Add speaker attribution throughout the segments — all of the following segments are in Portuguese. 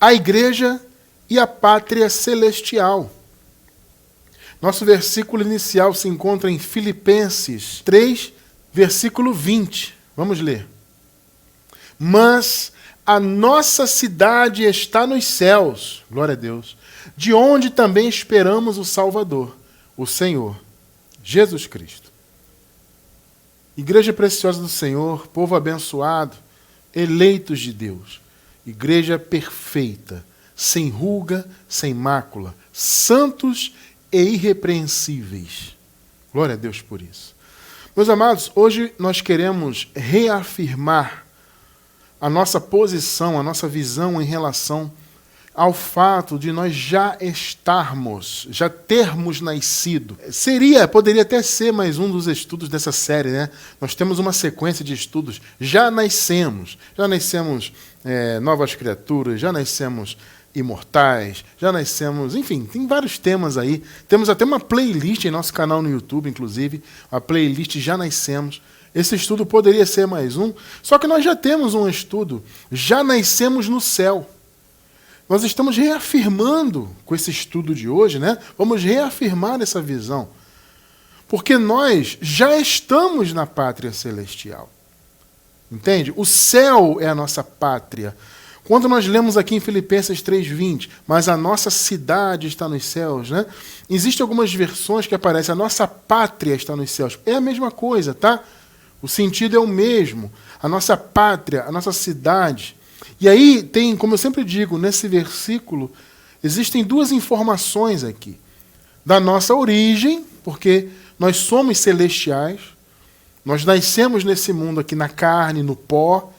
Speaker 1: a igreja e a pátria celestial. Nosso versículo inicial se encontra em Filipenses 3, versículo 20. Vamos ler. Mas a nossa cidade está nos céus, glória a Deus, de onde também esperamos o Salvador, o Senhor, Jesus Cristo. Igreja preciosa do Senhor, povo abençoado, eleitos de Deus, igreja perfeita, sem ruga, sem mácula, santos e irrepreensíveis. Glória a Deus por isso. Meus amados, hoje nós queremos reafirmar a nossa posição, a nossa visão em relação ao fato de nós já estarmos, já termos nascido. Poderia até ser mais um dos estudos dessa série, né? Nós temos uma sequência de estudos. Já nascemos novas criaturas, já nascemos imortais, já nascemos, enfim, tem vários temas aí. Temos até uma playlist em nosso canal no YouTube, inclusive, a playlist Já Nascemos. Esse estudo poderia ser mais um, só que nós já temos um estudo, Já Nascemos no Céu. Nós estamos reafirmando com esse estudo de hoje, né? Vamos reafirmar essa visão. Porque nós já estamos na pátria celestial. Entende? O céu é a nossa pátria. Quando nós lemos aqui em Filipenses 3:20, mas a nossa cidade está nos céus, né? Existem algumas versões que aparecem, a nossa pátria está nos céus. É a mesma coisa, tá? O sentido é o mesmo. A nossa pátria, a nossa cidade. E aí tem, como eu sempre digo, nesse versículo, existem duas informações aqui. Da nossa origem, porque nós somos celestiais, nós nascemos nesse mundo aqui na carne, no pó,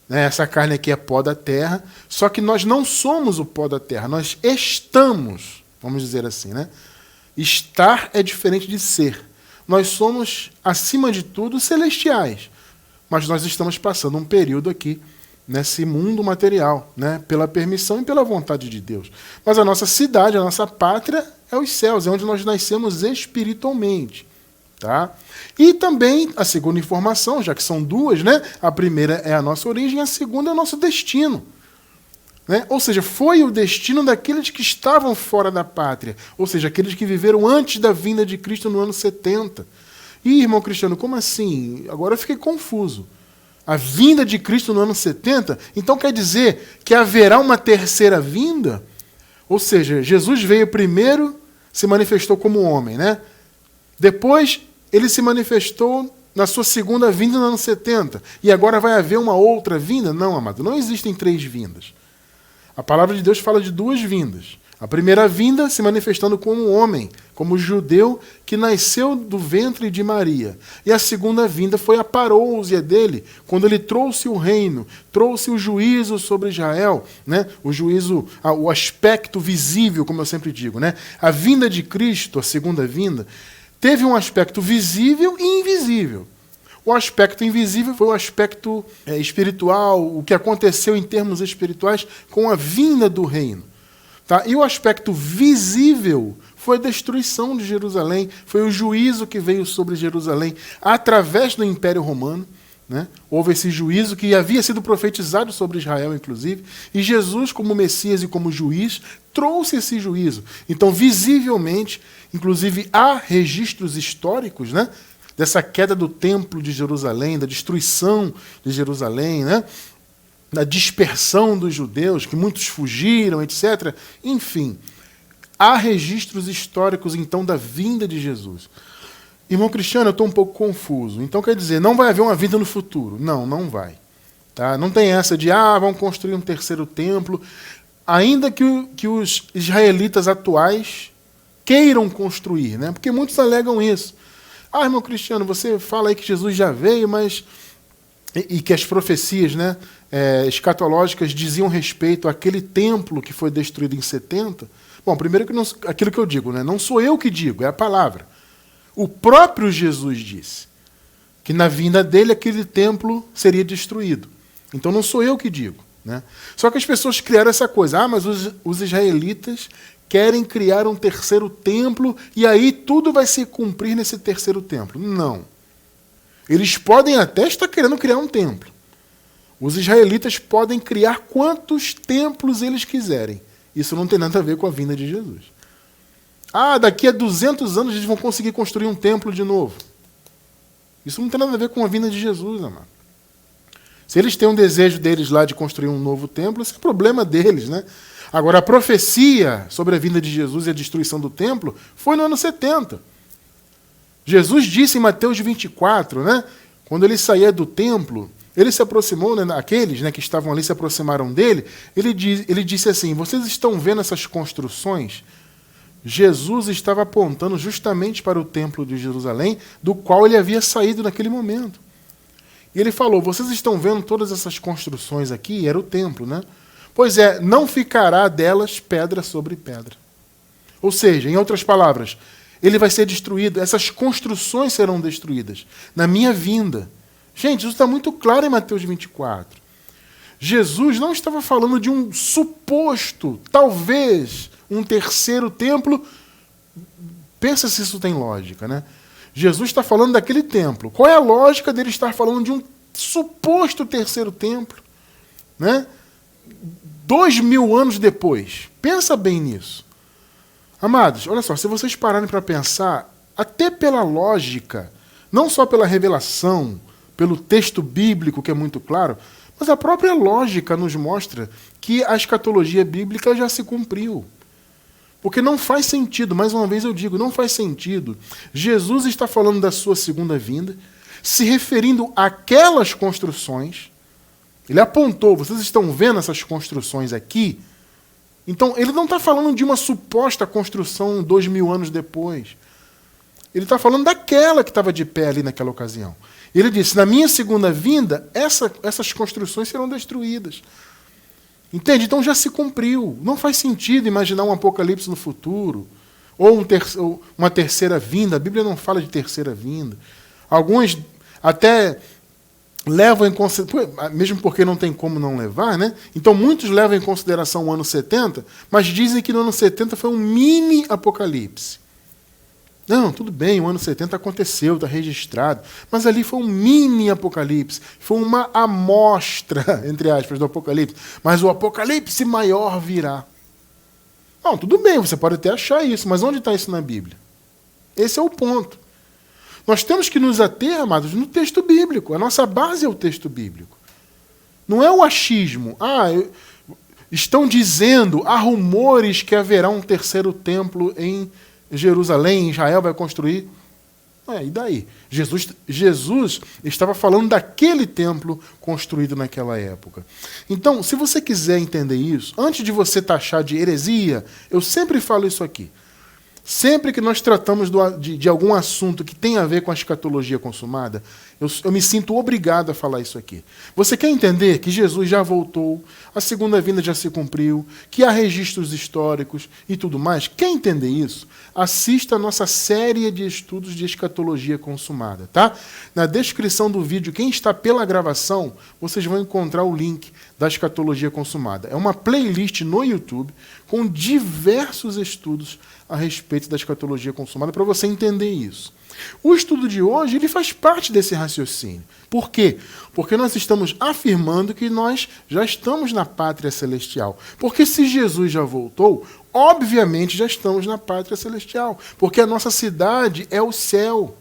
Speaker 1: né? Essa carne aqui é pó da terra, só que nós não somos o pó da terra, nós estamos, vamos dizer assim, né? Estar é diferente de ser. Nós somos, acima de tudo, celestiais, mas nós estamos passando um período aqui nesse mundo material, né? Pela permissão e pela vontade de Deus. Mas a nossa cidade, a nossa pátria é os céus, é onde nós nascemos espiritualmente. Tá? E também a segunda informação, já que são duas, né? A primeira é a nossa origem, a segunda é o nosso destino. Né? Ou seja, foi o destino daqueles que estavam fora da pátria, ou seja, aqueles que viveram antes da vinda de Cristo no ano 70. Ih, irmão Cristiano, como assim? Agora eu fiquei confuso. A vinda de Cristo no ano 70? Então quer dizer que haverá uma terceira vinda? Ou seja, Jesus veio primeiro, se manifestou como homem, né? Depois, ele se manifestou na sua segunda vinda no ano 70. E agora vai haver uma outra vinda? Não, amado, não existem três vindas. A palavra de Deus fala de duas vindas. A primeira vinda se manifestando como homem, como judeu que nasceu do ventre de Maria. E a segunda vinda foi a parousia dele, quando ele trouxe o reino, trouxe o juízo sobre Israel, né? O juízo, o aspecto visível, como eu sempre digo, né? A vinda de Cristo, a segunda vinda, teve um aspecto visível e invisível. O aspecto invisível foi o aspecto espiritual, o que aconteceu em termos espirituais com a vinda do reino. Tá? E o aspecto visível foi a destruição de Jerusalém, foi o juízo que veio sobre Jerusalém através do Império Romano. Né? Houve esse juízo que havia sido profetizado sobre Israel, inclusive, e Jesus, como Messias e como juiz, trouxe esse juízo. Então, visivelmente, inclusive, há registros históricos, né, dessa queda do templo de Jerusalém, da destruição de Jerusalém, né, da dispersão dos judeus, que muitos fugiram, etc. Enfim, há registros históricos, então, da vinda de Jesus. Irmão Cristiano, eu estou um pouco confuso. Então quer dizer, não vai haver uma vida no futuro? Não, não vai. Tá? Não tem essa de, vamos construir um terceiro templo. Ainda que os israelitas atuais queiram construir, né? Porque muitos alegam isso. Irmão Cristiano, você fala aí que Jesus já veio, mas... E que as profecias, né, escatológicas diziam respeito àquele templo que foi destruído em 70. Bom, primeiro que aquilo que eu digo, né? Não sou eu que digo, é a palavra. O próprio Jesus disse que na vinda dele aquele templo seria destruído. Então não sou eu que digo. Né? Só que as pessoas criaram essa coisa. Mas os israelitas querem criar um terceiro templo e aí tudo vai se cumprir nesse terceiro templo. Não. Eles podem até estar querendo criar um templo. Os israelitas podem criar quantos templos eles quiserem. Isso não tem nada a ver com a vinda de Jesus. Daqui a 200 anos eles vão conseguir construir um templo de novo. Isso não tem nada a ver com a vinda de Jesus, amado. Se eles têm um desejo deles lá de construir um novo templo, esse é o problema deles, né? Agora, a profecia sobre a vinda de Jesus e a destruição do templo foi no ano 70. Jesus disse em Mateus 24, né? Quando ele saía do templo, ele se aproximou, né, aqueles, né, que estavam ali se aproximaram dele, ele disse assim, vocês estão vendo essas construções? Jesus estava apontando justamente para o templo de Jerusalém, do qual ele havia saído naquele momento. E ele falou, vocês estão vendo todas essas construções aqui? Era o templo, né? Pois é, não ficará delas pedra sobre pedra. Ou seja, em outras palavras, ele vai ser destruído, essas construções serão destruídas na minha vinda. Gente, isso está muito claro em Mateus 24. Jesus não estava falando de um suposto, talvez, um terceiro templo. Pensa se isso tem lógica, né? Jesus está falando daquele templo. Qual é a lógica dele estar falando de um suposto terceiro templo? Né? 2000 anos depois. Pensa bem nisso. Amados, olha só, se vocês pararem para pensar, até pela lógica, não só pela revelação, pelo texto bíblico, que é muito claro, mas a própria lógica nos mostra que a escatologia bíblica já se cumpriu. Porque não faz sentido, mais uma vez eu digo, não faz sentido. Jesus está falando da sua segunda vinda, se referindo àquelas construções. Ele apontou, vocês estão vendo essas construções aqui? Então, ele não está falando de uma suposta construção 2000 anos depois. Ele está falando daquela que estava de pé ali naquela ocasião. Ele disse, na minha segunda vinda, essas construções serão destruídas. Entende? Então já se cumpriu. Não faz sentido imaginar um apocalipse no futuro, ou uma terceira vinda. A Bíblia não fala de terceira vinda. Alguns até levam em consideração, mesmo porque não tem como não levar, né? Então muitos levam em consideração o ano 70, mas dizem que no ano 70 foi um mini apocalipse. Não, tudo bem, o ano 70 aconteceu, está registrado, mas ali foi um mini apocalipse, foi uma amostra, entre aspas, do apocalipse, mas o apocalipse maior virá. Não, tudo bem, você pode até achar isso, mas onde está isso na Bíblia? Esse é o ponto. Nós temos que nos ater, amados, no texto bíblico, a nossa base é o texto bíblico. Não é o achismo. Estão dizendo, há rumores que haverá um terceiro templo em Jerusalém, Israel vai construir. E daí? Jesus estava falando daquele templo construído naquela época. Então, se você quiser entender isso, antes de você taxar de heresia, eu sempre falo isso aqui. Sempre que nós tratamos de algum assunto que tem a ver com a escatologia consumada, eu me sinto obrigado a falar isso aqui. Você quer entender que Jesus já voltou, a segunda vinda já se cumpriu, que há registros históricos e tudo mais? Quer entender isso? Assista a nossa série de estudos de escatologia consumada, tá? Na descrição do vídeo, quem está pela gravação, vocês vão encontrar o link da escatologia consumada. É uma playlist no YouTube com diversos estudos a respeito da escatologia consumada para você entender isso. O estudo de hoje ele faz parte desse raciocínio. Por quê? Porque nós estamos afirmando que nós já estamos na pátria celestial. Porque se Jesus já voltou, obviamente já estamos na pátria celestial. Porque a nossa cidade é o céu.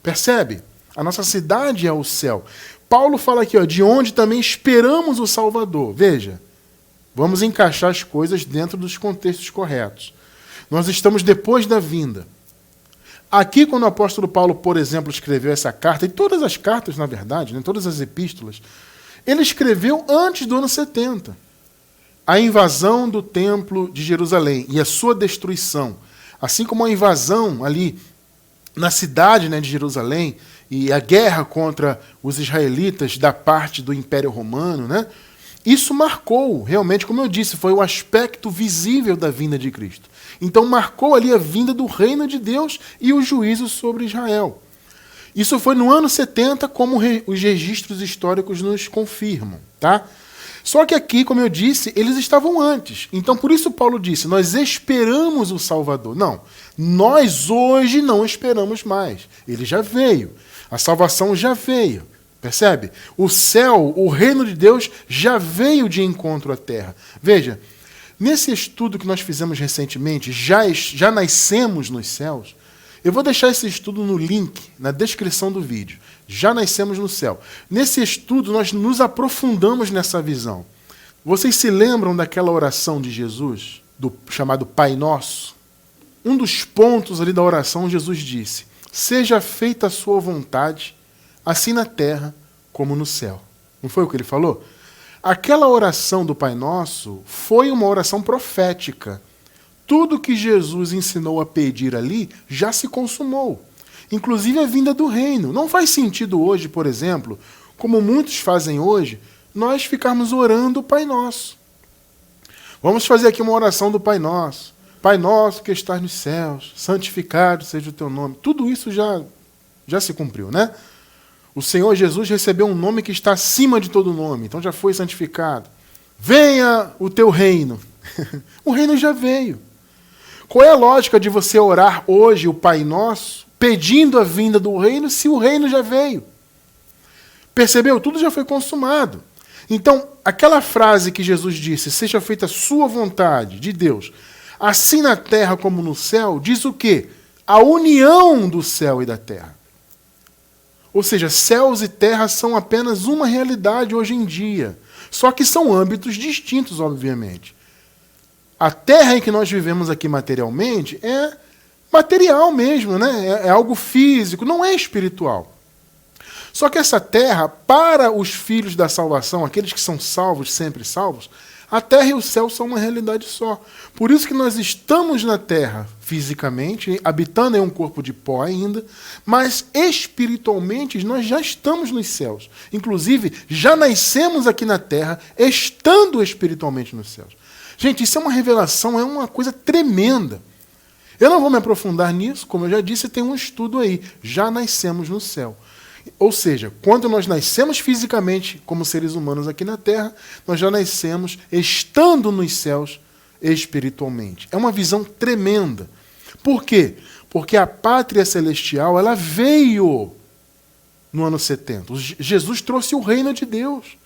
Speaker 1: Percebe? A nossa cidade é o céu. Paulo fala aqui, de onde também esperamos o Salvador. Veja, vamos encaixar as coisas dentro dos contextos corretos. Nós estamos depois da vinda. Aqui, quando o apóstolo Paulo, por exemplo, escreveu essa carta, e todas as cartas, na verdade, todas as epístolas, ele escreveu antes do ano 70. A invasão do templo de Jerusalém e a sua destruição, assim como a invasão ali na cidade de Jerusalém e a guerra contra os israelitas da parte do Império Romano, isso marcou, realmente, como eu disse, foi o aspecto visível da vinda de Cristo. Então marcou ali a vinda do reino de Deus e o juízo sobre Israel. Isso foi no ano 70, como os registros históricos nos confirmam, tá? Só que aqui, como eu disse, eles estavam antes. Então por isso Paulo disse, nós esperamos o Salvador. Não, nós hoje não esperamos mais. Ele já veio. A salvação já veio. Percebe? O céu, o reino de Deus, já veio de encontro à terra. Veja, nesse estudo que nós fizemos recentemente, já nascemos nos céus. Eu vou deixar esse estudo no link, na descrição do vídeo. Já nascemos no céu. Nesse estudo, nós nos aprofundamos nessa visão. Vocês se lembram daquela oração de Jesus, chamado Pai Nosso? Um dos pontos ali da oração, Jesus disse: seja feita a sua vontade, assim na terra como no céu. Não foi o que ele falou? Aquela oração do Pai Nosso foi uma oração profética. Tudo que Jesus ensinou a pedir ali já se consumou. Inclusive a vinda do reino. Não faz sentido hoje, por exemplo, como muitos fazem hoje, nós ficarmos orando o Pai Nosso. Vamos fazer aqui uma oração do Pai Nosso. Pai nosso que estás nos céus, santificado seja o teu nome. Tudo isso já se cumpriu, né? O Senhor Jesus recebeu um nome que está acima de todo nome, então já foi santificado. Venha o teu reino. O reino já veio. Qual é a lógica de você orar hoje o Pai Nosso, pedindo a vinda do reino, se o reino já veio? Percebeu? Tudo já foi consumado. Então, aquela frase que Jesus disse, seja feita a sua vontade, de Deus, assim na terra como no céu, diz o quê? A união do céu e da terra. Ou seja, céus e terra são apenas uma realidade hoje em dia. Só que são âmbitos distintos, obviamente. A terra em que nós vivemos aqui materialmente é material mesmo, né? É algo físico, não é espiritual. Só que essa terra, para os filhos da salvação, aqueles que são salvos, sempre salvos, a terra e o céu são uma realidade só. Por isso que nós estamos na terra fisicamente, habitando em um corpo de pó ainda, mas espiritualmente nós já estamos nos céus. Inclusive, já nascemos aqui na terra, estando espiritualmente nos céus. Gente, isso é uma revelação, é uma coisa tremenda. Eu não vou me aprofundar nisso, como eu já disse, tem um estudo aí. Já nascemos no céu. Ou seja, quando nós nascemos fisicamente como seres humanos aqui na Terra, nós já nascemos estando nos céus espiritualmente. É uma visão tremenda. Por quê? Porque a pátria celestial, ela veio no ano 70. Jesus trouxe o reino de Deus.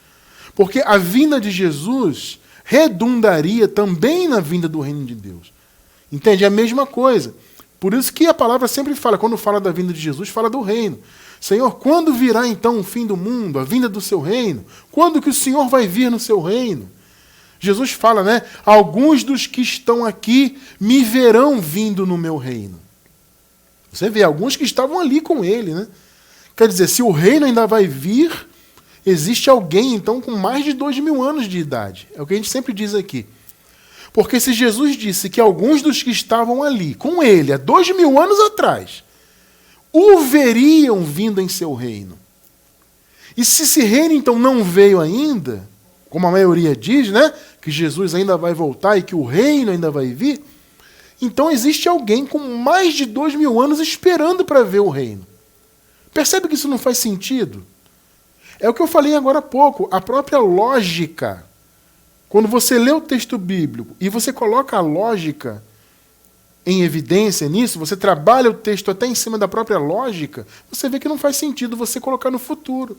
Speaker 1: Porque a vinda de Jesus redundaria também na vinda do reino de Deus. Entende? É a mesma coisa. Por isso que a palavra sempre fala, quando fala da vinda de Jesus, fala do reino. Senhor, quando virá então o fim do mundo, a vinda do seu reino? Quando que o Senhor vai vir no seu reino? Jesus fala, né? Alguns dos que estão aqui me verão vindo no meu reino. Você vê, alguns que estavam ali com ele, né? Quer dizer, se o reino ainda vai vir, existe alguém então com mais de 2.000 anos de idade. É o que a gente sempre diz aqui. Porque se Jesus disse que alguns dos que estavam ali com ele há 2.000 anos atrás o veriam vindo em seu reino. E se esse reino, então, não veio ainda, como a maioria diz, né, que Jesus ainda vai voltar e que o reino ainda vai vir, então existe alguém com mais de 2.000 anos esperando para ver o reino. Percebe que isso não faz sentido? É o que eu falei agora há pouco, a própria lógica. Quando você lê o texto bíblico e você coloca a lógica em evidência nisso, você trabalha o texto até em cima da própria lógica, você vê que não faz sentido você colocar no futuro.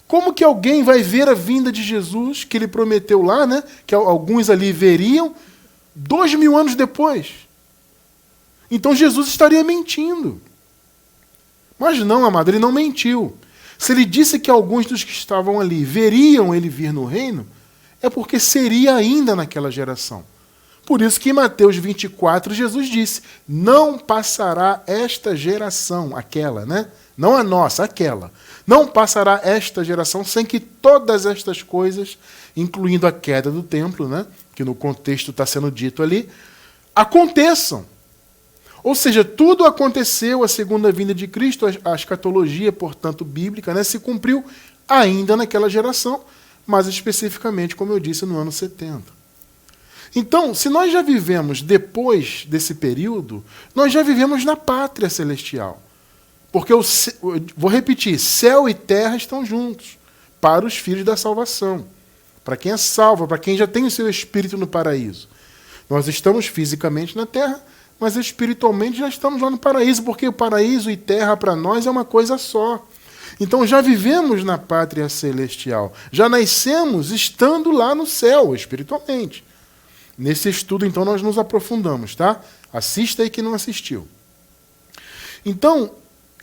Speaker 1: Como que alguém vai ver a vinda de Jesus, que ele prometeu lá, né, que alguns ali veriam, 2.000 anos depois? Então Jesus estaria mentindo. Mas não, amado, ele não mentiu. Se ele disse que alguns dos que estavam ali veriam ele vir no reino, é porque seria ainda naquela geração. Por isso que em Mateus 24, Jesus disse, não passará esta geração, aquela, né? Não a nossa, aquela. Não passará esta geração sem que todas estas coisas, incluindo a queda do templo, né? Que no contexto está sendo dito ali, aconteçam. Ou seja, tudo aconteceu, a segunda vinda de Cristo, a escatologia, portanto, bíblica, né? Se cumpriu ainda naquela geração, mas especificamente, como eu disse, no ano 70. Então, se nós já vivemos depois desse período, nós já vivemos na pátria celestial. Porque, vou repetir, céu e terra estão juntos para os filhos da salvação. Para quem é salvo, para quem já tem o seu espírito no paraíso. Nós estamos fisicamente na terra, mas espiritualmente já estamos lá no paraíso, porque o paraíso e terra para nós é uma coisa só. Então já vivemos na pátria celestial, já nascemos estando lá no céu, espiritualmente. Nesse estudo, então, nós nos aprofundamos, tá? Assista aí quem não assistiu. Então,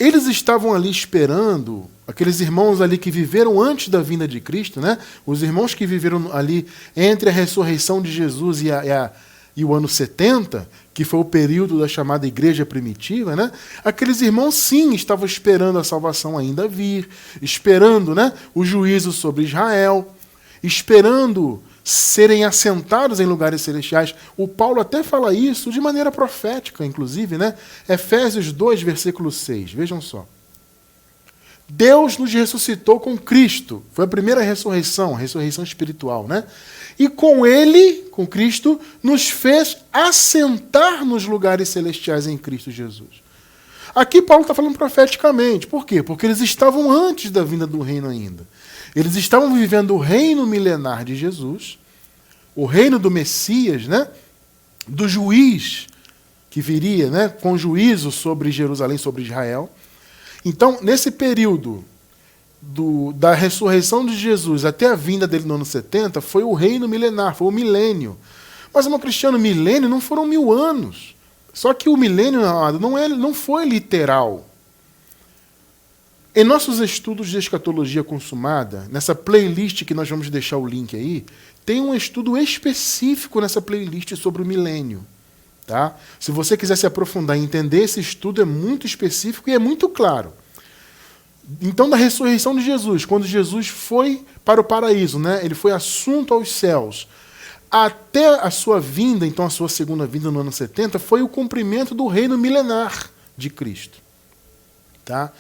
Speaker 1: eles estavam ali esperando, aqueles irmãos ali que viveram antes da vinda de Cristo, né? Os irmãos que viveram ali entre a ressurreição de Jesus e o ano 70, que foi o período da chamada igreja primitiva, né? Aqueles irmãos, sim, estavam esperando a salvação ainda vir, esperando, né, o juízo sobre Israel, esperando serem assentados em lugares celestiais. O Paulo até fala isso de maneira profética, inclusive, né? Efésios 2, versículo 6. Vejam só. Deus nos ressuscitou com Cristo. Foi a primeira ressurreição, a ressurreição espiritual, né? E com Ele, com Cristo, nos fez assentar nos lugares celestiais em Cristo Jesus. Aqui Paulo está falando profeticamente. Por quê? Porque eles estavam antes da vinda do reino ainda. Eles estavam vivendo o reino milenar de Jesus, o reino do Messias, né? Do juiz que viria, né, com juízo sobre Jerusalém, sobre Israel. Então, nesse período da ressurreição de Jesus até a vinda dele no ano 70, foi o reino milenar, foi o milênio. Mas, irmão Cristiano, milênio não foram 1000 anos. Só que o milênio não foi literal. Em nossos estudos de escatologia consumada, nessa playlist que nós vamos deixar o link aí, tem um estudo específico nessa playlist sobre o milênio. Tá? Se você quiser se aprofundar e entender, esse estudo é muito específico e é muito claro. Então, da ressurreição de Jesus, quando Jesus foi para o paraíso, né, ele foi assunto aos céus, até a sua vinda, então a sua segunda vinda no ano 70, foi o cumprimento do reino milenar de Cristo. Tá?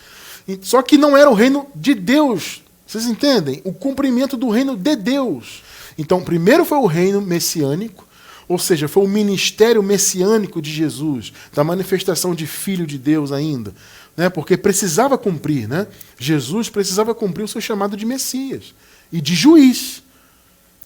Speaker 1: Só que não era o reino de Deus, vocês entendem? O cumprimento do reino de Deus. Então, primeiro foi o reino messiânico, ou seja, foi o ministério messiânico de Jesus, da manifestação de Filho de Deus ainda, né? Porque precisava cumprir, né? Jesus precisava cumprir o seu chamado de Messias e de juiz.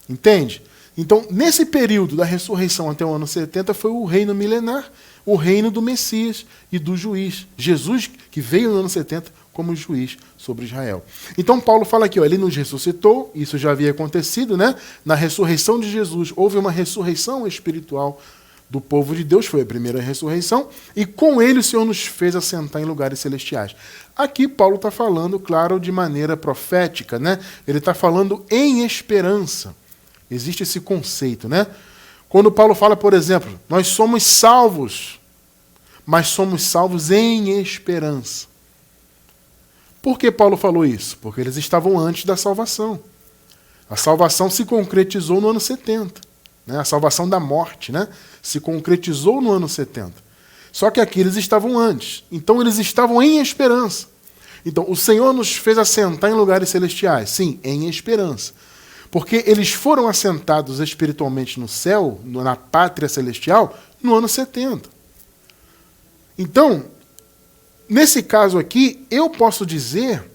Speaker 1: Entende? Então, nesse período da ressurreição até o ano 70, foi o reino milenar, o reino do Messias e do juiz. Jesus, que veio no ano 70 como juiz sobre Israel. Então, Paulo fala aqui, ó, ele nos ressuscitou, isso já havia acontecido, né? Na ressurreição de Jesus, houve uma ressurreição espiritual do povo de Deus, foi a primeira ressurreição, e com ele o Senhor nos fez assentar em lugares celestiais. Aqui Paulo está falando, claro, de maneira profética, né? Ele está falando em esperança. Existe esse conceito, né? Quando Paulo fala, por exemplo, nós somos salvos, mas somos salvos em esperança. Por que Paulo falou isso? Porque eles estavam antes da salvação. A salvação se concretizou no ano 70. Né? A salvação da morte, né? Se concretizou no ano 70. Só que aqui eles estavam antes. Então eles estavam em esperança. Então o Senhor nos fez assentar em lugares celestiais. Sim, em esperança. Porque eles foram assentados espiritualmente no céu, na pátria celestial, no ano 70. Então, nesse caso aqui, eu posso dizer,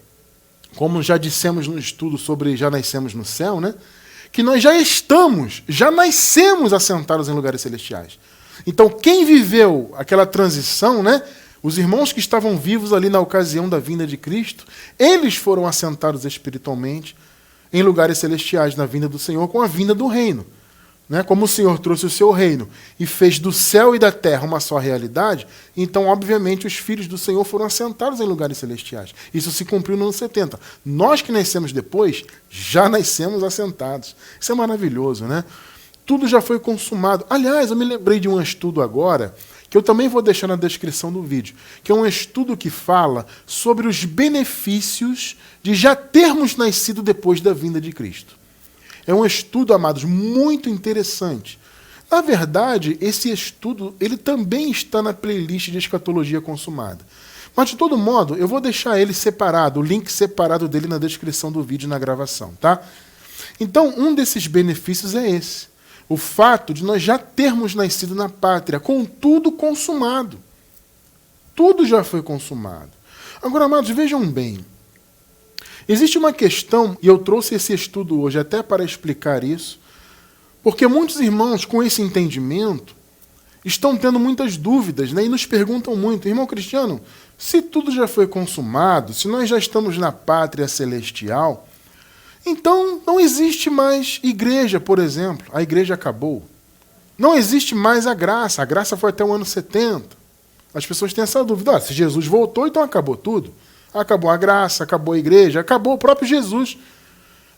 Speaker 1: como já dissemos no estudo sobre Já Nascemos no Céu, né, que nós já nascemos assentados em lugares celestiais. Então, quem viveu aquela transição, né, os irmãos que estavam vivos ali na ocasião da vinda de Cristo, eles foram assentados espiritualmente em lugares celestiais na vinda do Senhor, com a vinda do reino. Né? Como o Senhor trouxe o seu reino e fez do céu e da terra uma só realidade, então, obviamente, os filhos do Senhor foram assentados em lugares celestiais. Isso se cumpriu no ano 70. Nós que nascemos depois, já nascemos assentados. Isso é maravilhoso, né? Tudo já foi consumado. Aliás, eu me lembrei de um estudo agora, que eu também vou deixar na descrição do vídeo, que é um estudo que fala sobre os benefícios de já termos nascido depois da vinda de Cristo. É um estudo, amados, muito interessante. Na verdade, esse estudo ele também está na playlist de escatologia consumada. Mas, de todo modo, eu vou deixar ele separado, o link separado dele na descrição do vídeo na gravação, tá? Então, um desses benefícios é esse. O fato de nós já termos nascido na pátria, com tudo consumado. Tudo já foi consumado. Agora, amados, vejam bem. Existe uma questão, e eu trouxe esse estudo hoje até para explicar isso, porque muitos irmãos, com esse entendimento, estão tendo muitas dúvidas, né? E nos perguntam muito, irmão Cristiano, se tudo já foi consumado, se nós já estamos na pátria celestial, então não existe mais igreja, por exemplo. A igreja acabou. Não existe mais a graça foi até o ano 70. As pessoas têm essa dúvida. Se Jesus voltou, então acabou tudo. Acabou a graça, acabou a igreja, acabou o próprio Jesus.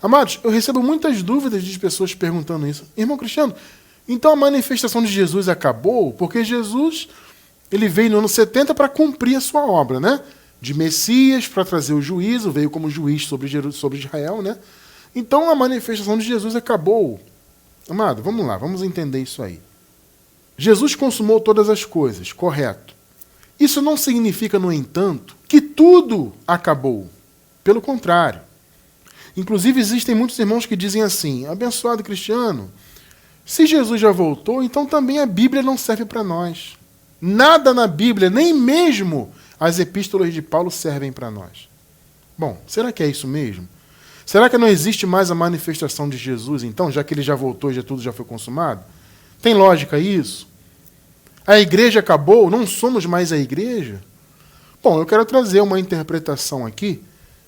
Speaker 1: Amados, eu recebo muitas dúvidas de pessoas perguntando isso. Irmão Cristiano, então a manifestação de Jesus acabou porque Jesus ele veio no ano 70 para cumprir a sua obra, né? De Messias, para trazer o juízo, veio como juiz sobre Israel, né? Então a manifestação de Jesus acabou. Amado, vamos lá, vamos entender isso aí. Jesus consumou todas as coisas, correto. Isso não significa, no entanto, que tudo acabou. Pelo contrário. Inclusive, existem muitos irmãos que dizem assim, abençoado Cristiano, se Jesus já voltou, então também a Bíblia não serve para nós. Nada na Bíblia, nem mesmo as epístolas de Paulo servem para nós. Bom, será que é isso mesmo? Será que não existe mais a manifestação de Jesus, então, já que ele já voltou e tudo já foi consumado? Tem lógica isso? A igreja acabou? Não somos mais a igreja? Bom, eu quero trazer uma interpretação aqui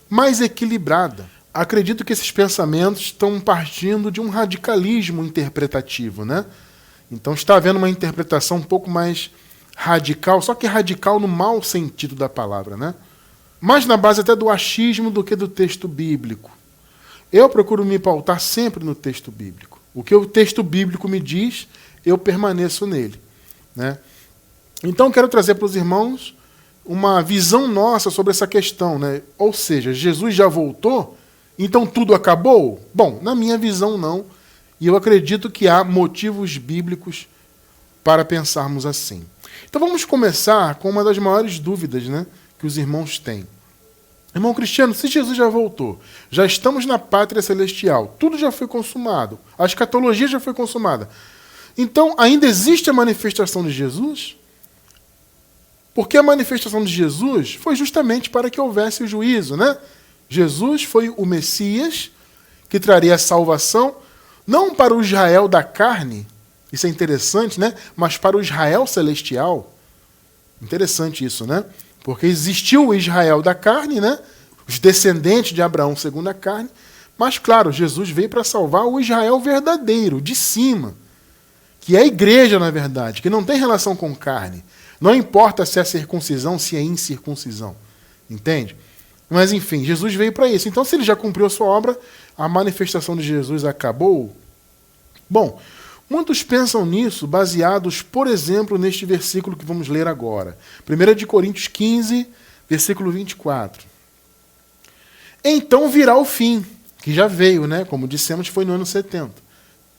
Speaker 1: mais equilibrada. Acredito que esses pensamentos estão partindo de um radicalismo interpretativo, né? Então está havendo uma interpretação um pouco mais radical, só que radical no mau sentido da palavra, né? Mais na base até do achismo do que do texto bíblico. Eu procuro me pautar sempre no texto bíblico. O que o texto bíblico me diz, eu permaneço nele, né? Então quero trazer para os irmãos uma visão nossa sobre essa questão, né? Ou seja, Jesus já voltou, então tudo acabou? Bom, na minha visão não, e eu acredito que há motivos bíblicos para pensarmos assim. Então vamos começar com uma das maiores dúvidas, né, que os irmãos têm. Irmão Cristiano, se Jesus já voltou, já estamos na pátria celestial, tudo já foi consumado, a escatologia já foi consumada, então ainda existe a manifestação de Jesus? Porque a manifestação de Jesus foi justamente para que houvesse o juízo, né? Jesus foi o Messias que traria a salvação, não para o Israel da carne, isso é interessante, né? Mas para o Israel celestial. Interessante isso, né? Porque existiu o Israel da carne, né? Os descendentes de Abraão segundo a carne, mas claro, Jesus veio para salvar o Israel verdadeiro, de cima, que é a igreja, na verdade, que não tem relação com carne. Não importa se é circuncisão, se é incircuncisão. Entende? Mas, enfim, Jesus veio para isso. Então, se ele já cumpriu a sua obra, a manifestação de Jesus acabou. Bom, muitos pensam nisso baseados, por exemplo, neste versículo que vamos ler agora. 1 Coríntios 15, versículo 24. Então virá o fim, que já veio, né? Como dissemos, foi no ano 70.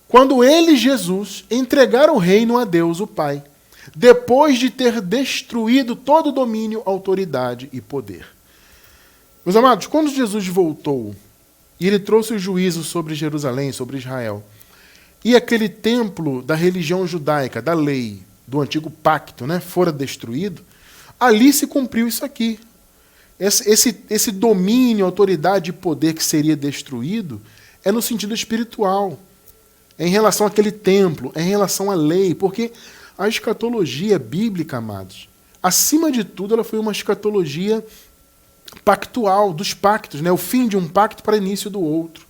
Speaker 1: Quando ele, Jesus, entregar o reino a Deus, o Pai, depois de ter destruído todo domínio, autoridade e poder. Meus amados, quando Jesus voltou e ele trouxe o juízo sobre Jerusalém, sobre Israel, e aquele templo da religião judaica, da lei, do antigo pacto, né, fora destruído, ali se cumpriu isso aqui. Esse domínio, autoridade e poder que seria destruído é no sentido espiritual, é em relação àquele templo, é em relação à lei, porque a escatologia bíblica, amados, acima de tudo, ela foi uma escatologia pactual, dos pactos, né? O fim de um pacto para o início do outro.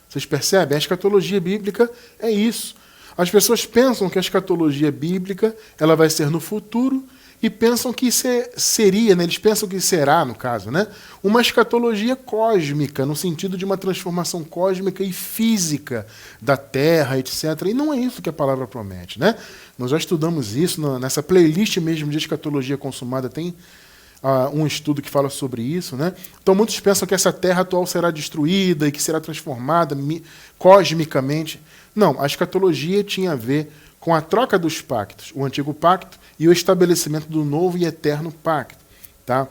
Speaker 1: Vocês percebem? A escatologia bíblica é isso. As pessoas pensam que a escatologia bíblica ela vai ser no futuro e pensam que seria, né? Eles pensam que será, no caso, né? Uma escatologia cósmica, no sentido de uma transformação cósmica e física da Terra, etc. E não é isso que a palavra promete, né? Nós já estudamos isso nessa playlist mesmo de escatologia consumada, tem um estudo que fala sobre isso, né? Então muitos pensam que essa Terra atual será destruída e que será transformada cosmicamente. Não, a escatologia tinha a ver com a troca dos pactos, o antigo pacto e o estabelecimento do novo e eterno pacto. Tá?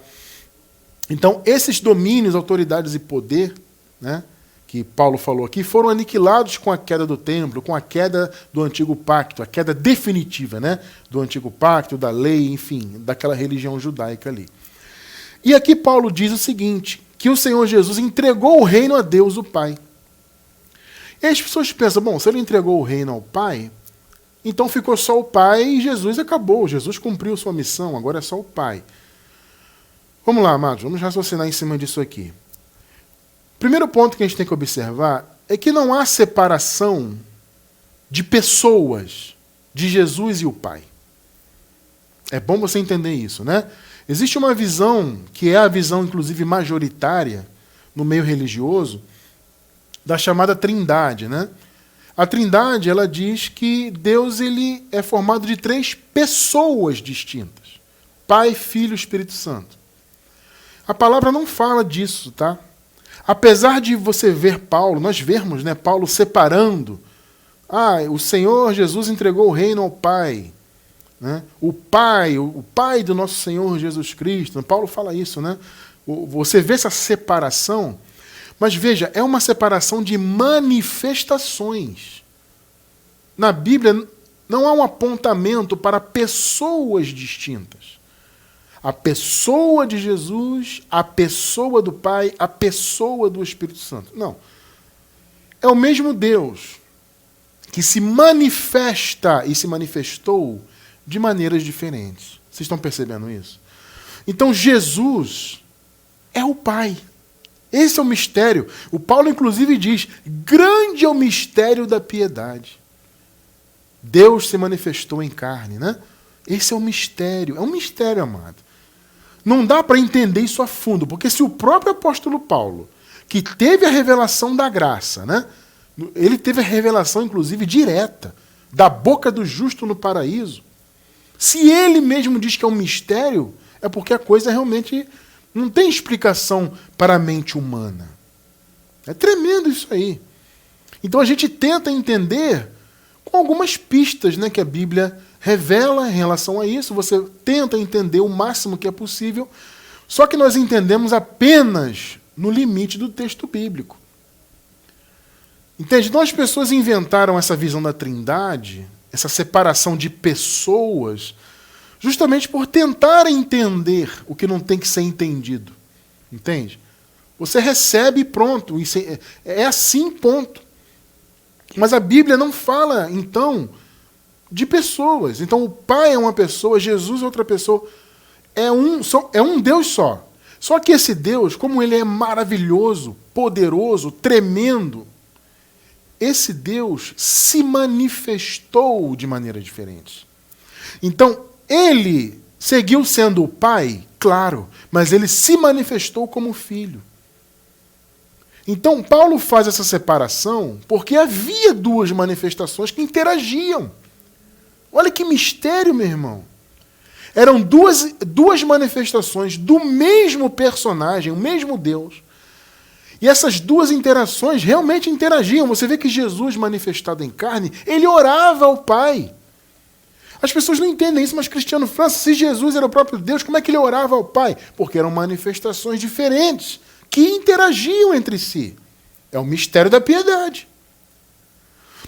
Speaker 1: Então, esses domínios, autoridades e poder, né, que Paulo falou aqui, foram aniquilados com a queda do templo, com a queda do antigo pacto, a queda definitiva, né, do antigo pacto, da lei, enfim, daquela religião judaica ali. E aqui Paulo diz o seguinte, que o Senhor Jesus entregou o reino a Deus, o Pai. E as pessoas pensam, bom, se ele entregou o reino ao Pai, então ficou só o Pai e Jesus acabou. Jesus cumpriu sua missão, agora é só o Pai. Vamos lá, amados, vamos raciocinar em cima disso aqui. Primeiro ponto que a gente tem que observar é que não há separação de pessoas de Jesus e o Pai. É bom você entender isso, né? Existe uma visão, que é a visão, inclusive, majoritária no meio religioso, da chamada Trindade, né? A Trindade, ela diz que Deus ele é formado de 3 pessoas distintas. Pai, Filho e Espírito Santo. A palavra não fala disso, tá? Apesar de você ver Paulo, nós vermos, né, Paulo separando. O Senhor Jesus entregou o reino ao Pai. Né? O Pai do nosso Senhor Jesus Cristo. Paulo fala isso, né? Você vê essa separação, mas veja, é uma separação de manifestações. Na Bíblia não há um apontamento para pessoas distintas. A pessoa de Jesus, a pessoa do Pai, a pessoa do Espírito Santo. Não. É o mesmo Deus que se manifesta e se manifestou de maneiras diferentes. Vocês estão percebendo isso? Então Jesus é o Pai. Esse é o mistério. O Paulo, inclusive, diz: grande é o mistério da piedade. Deus se manifestou em carne, né? Esse é o mistério. É um mistério, amado. Não dá para entender isso a fundo, porque se o próprio apóstolo Paulo, que teve a revelação da graça, né? Ele teve a revelação, inclusive, direta, da boca do justo no paraíso. Se ele mesmo diz que é um mistério, é porque a coisa realmente não tem explicação para a mente humana. É tremendo isso aí. Então a gente tenta entender com algumas pistas, né, que a Bíblia revela em relação a isso. Você tenta entender o máximo que é possível, só que nós entendemos apenas no limite do texto bíblico. Entende? Então as pessoas inventaram essa visão da Trindade, essa separação de pessoas, justamente por tentar entender o que não tem que ser entendido. Entende? Você recebe e pronto. É assim, ponto. Mas a Bíblia não fala, então, de pessoas. Então o Pai é uma pessoa, Jesus é outra pessoa. É um Deus só. Só que esse Deus, como ele é maravilhoso, poderoso, tremendo, esse Deus se manifestou de maneira diferente. Então, ele seguiu sendo o Pai, claro, mas ele se manifestou como Filho. Então, Paulo faz essa separação porque havia 2 manifestações que interagiam. Olha que mistério, meu irmão. Eram duas manifestações do mesmo personagem, o mesmo Deus. E essas 2 interações realmente interagiam. Você vê que Jesus, manifestado em carne, ele orava ao Pai. As pessoas não entendem isso, mas Cristiano França, se Jesus era o próprio Deus, como é que ele orava ao Pai? Porque eram manifestações diferentes, que interagiam entre si. É o mistério da piedade.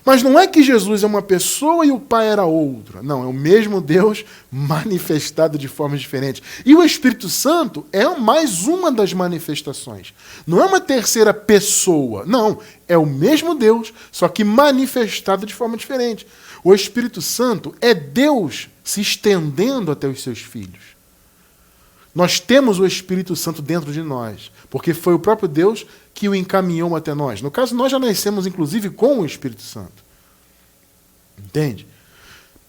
Speaker 1: Mas não é que Jesus é uma pessoa e o Pai era outra. Não, é o mesmo Deus manifestado de formas diferentes. E o Espírito Santo é mais uma das manifestações. Não é uma terceira pessoa. Não, é o mesmo Deus, só que manifestado de forma diferente. O Espírito Santo é Deus se estendendo até os seus filhos. Nós temos o Espírito Santo dentro de nós, porque foi o próprio Deus que o encaminhou até nós. No caso, nós já nascemos, inclusive, com o Espírito Santo. Entende?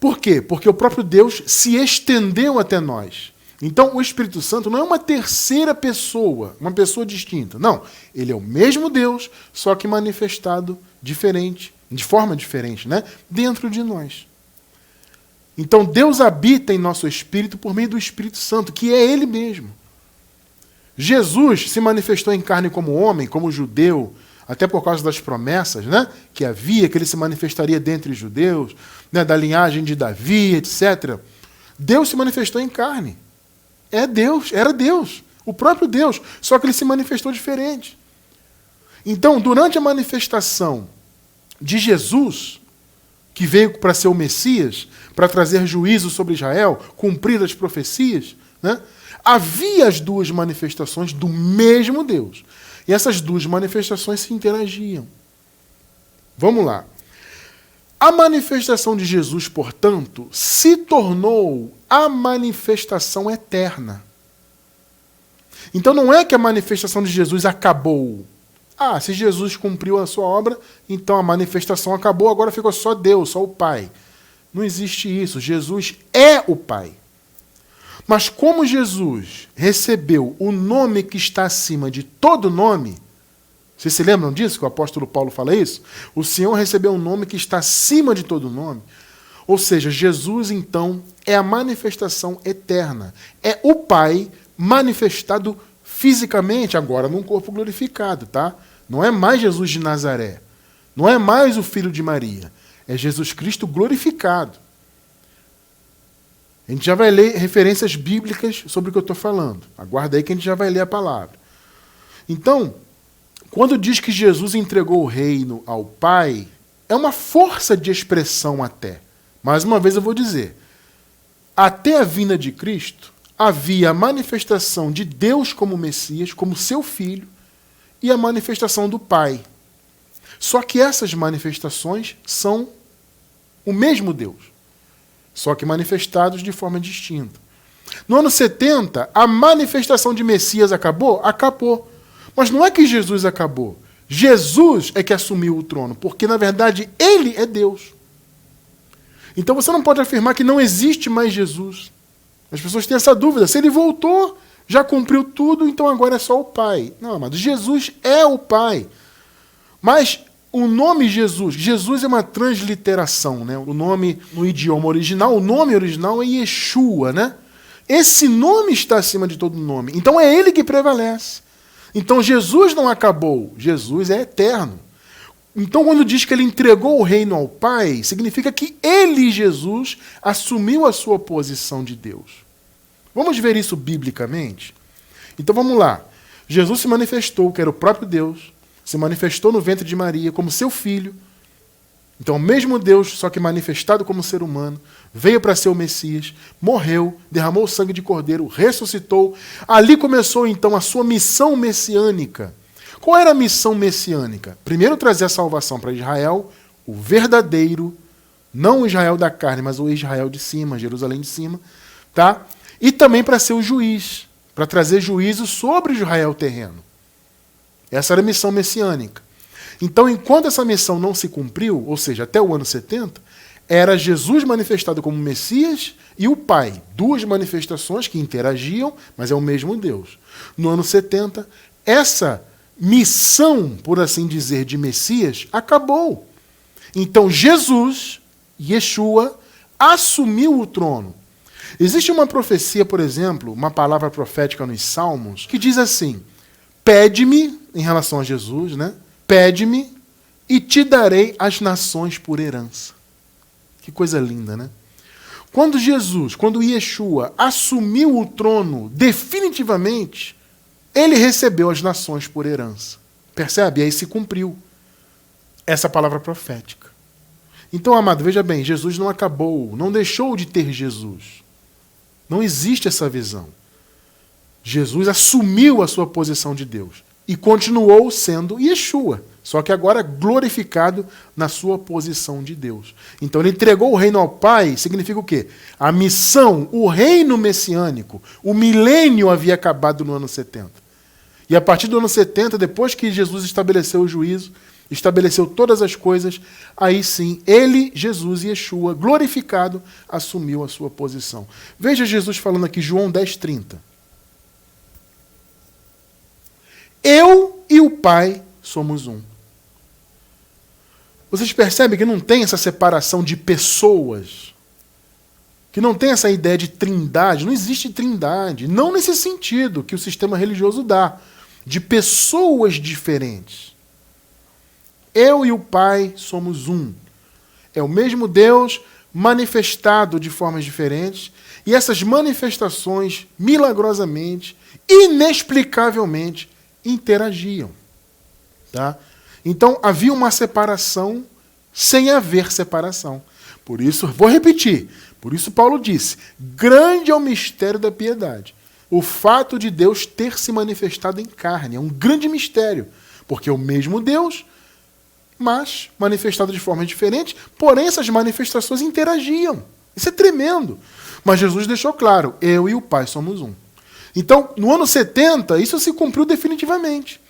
Speaker 1: Por quê? Porque o próprio Deus se estendeu até nós. Então, o Espírito Santo não é uma terceira pessoa, uma pessoa distinta. Não, ele é o mesmo Deus, só que manifestado diferente, de forma diferente, né? Dentro de nós. Então, Deus habita em nosso espírito por meio do Espírito Santo, que é Ele mesmo. Jesus se manifestou em carne como homem, como judeu, até por causa das promessas, né, que havia, que ele se manifestaria dentre os judeus, né, da linhagem de Davi, etc. Deus se manifestou em carne. É Deus, era Deus, o próprio Deus, só que ele se manifestou diferente. Então, durante a manifestação de Jesus, que veio para ser o Messias, para trazer juízo sobre Israel, cumprir as profecias, né? Havia as 2 manifestações do mesmo Deus. E essas 2 manifestações se interagiam. Vamos lá. A manifestação de Jesus, portanto, se tornou a manifestação eterna. Então não é que a manifestação de Jesus acabou. Ah, se Jesus cumpriu a sua obra, então a manifestação acabou, agora ficou só Deus, só o Pai. Não existe isso. Jesus é o Pai. Mas como Jesus recebeu o nome que está acima de todo nome, vocês se lembram disso, que o apóstolo Paulo fala isso? O Senhor recebeu um nome que está acima de todo nome. Ou seja, Jesus, então, é a manifestação eterna. É o Pai manifestado fisicamente, agora num corpo glorificado, tá? Não é mais Jesus de Nazaré. Não é mais o Filho de Maria. É Jesus Cristo glorificado. A gente já vai ler referências bíblicas sobre o que eu estou falando. Aguarda aí que a gente já vai ler a palavra. Então, quando diz que Jesus entregou o reino ao Pai, é uma força de expressão até. Mais uma vez eu vou dizer, até a vinda de Cristo, havia a manifestação de Deus como Messias, como seu Filho, e a manifestação do Pai. Só que essas manifestações são o mesmo Deus, só que manifestados de forma distinta. No ano 70, a manifestação de Messias acabou? Acabou. Mas não é que Jesus acabou. Jesus é que assumiu o trono, porque, na verdade, ele é Deus. Então você não pode afirmar que não existe mais Jesus. As pessoas têm essa dúvida. Se ele voltou, já cumpriu tudo, então agora é só o Pai. Não, amado, Jesus é o Pai. Mas o nome Jesus é uma transliteração, né? O nome no idioma original, o nome original é Yeshua, né? Esse nome está acima de todo nome. Então é ele que prevalece. Então Jesus não acabou, Jesus é eterno. Então quando diz que ele entregou o reino ao Pai, significa que ele, Jesus, assumiu a sua posição de Deus. Vamos ver isso biblicamente? Então vamos lá. Jesus se manifestou, que era o próprio Deus, se manifestou no ventre de Maria como seu filho. Então o mesmo Deus, só que manifestado como ser humano, veio para ser o Messias, morreu, derramou o sangue de cordeiro, ressuscitou. Ali começou então a sua missão messiânica. Qual era a missão messiânica? Primeiro trazer a salvação para Israel, o verdadeiro, não o Israel da carne, mas o Israel de cima, Jerusalém de cima, tá? E também para ser o juiz, para trazer juízo sobre o Israel terreno. Essa era a missão messiânica. Então, enquanto essa missão não se cumpriu, ou seja, até o ano 70, era Jesus manifestado como Messias e o Pai. Duas manifestações que interagiam, mas é o mesmo Deus. No ano 70, essa missão, por assim dizer, de Messias acabou. Então, Jesus, Yeshua, assumiu o trono. Existe uma profecia, por exemplo, uma palavra profética nos Salmos, que diz assim: pede-me, em relação a Jesus, né? Pede-me e te darei as nações por herança. Que coisa linda, né? Quando Jesus, quando Yeshua assumiu o trono definitivamente, ele recebeu as nações por herança. Percebe? E aí se cumpriu essa palavra profética. Então, amado, veja bem, Jesus não acabou, não deixou de ter Jesus. Não existe essa visão. Jesus assumiu a sua posição de Deus e continuou sendo Yeshua, só que agora glorificado na sua posição de Deus. Então ele entregou o reino ao Pai, significa o quê? A missão, o reino messiânico, o milênio havia acabado no ano 70. E a partir do ano 70, depois que Jesus estabeleceu o juízo, estabeleceu todas as coisas, aí sim, ele, Jesus, Yeshua, glorificado, assumiu a sua posição. Veja Jesus falando aqui, João 10:30. Eu e o Pai somos um. Vocês percebem que não tem essa separação de pessoas? Que não tem essa ideia de trindade? Não existe trindade. Não nesse sentido que o sistema religioso dá. De pessoas diferentes. Eu e o Pai somos um. É o mesmo Deus manifestado de formas diferentes. E essas manifestações, milagrosamente, inexplicavelmente, interagiam. Tá? Então havia uma separação sem haver separação. Por isso, vou repetir, por isso Paulo disse, grande é o mistério da piedade. O fato de Deus ter se manifestado em carne é um grande mistério, porque o mesmo Deus mas manifestado de forma diferente, porém essas manifestações interagiam. Isso é tremendo. Mas Jesus deixou claro, eu e o Pai somos um. Então, no ano 70, isso se cumpriu definitivamente.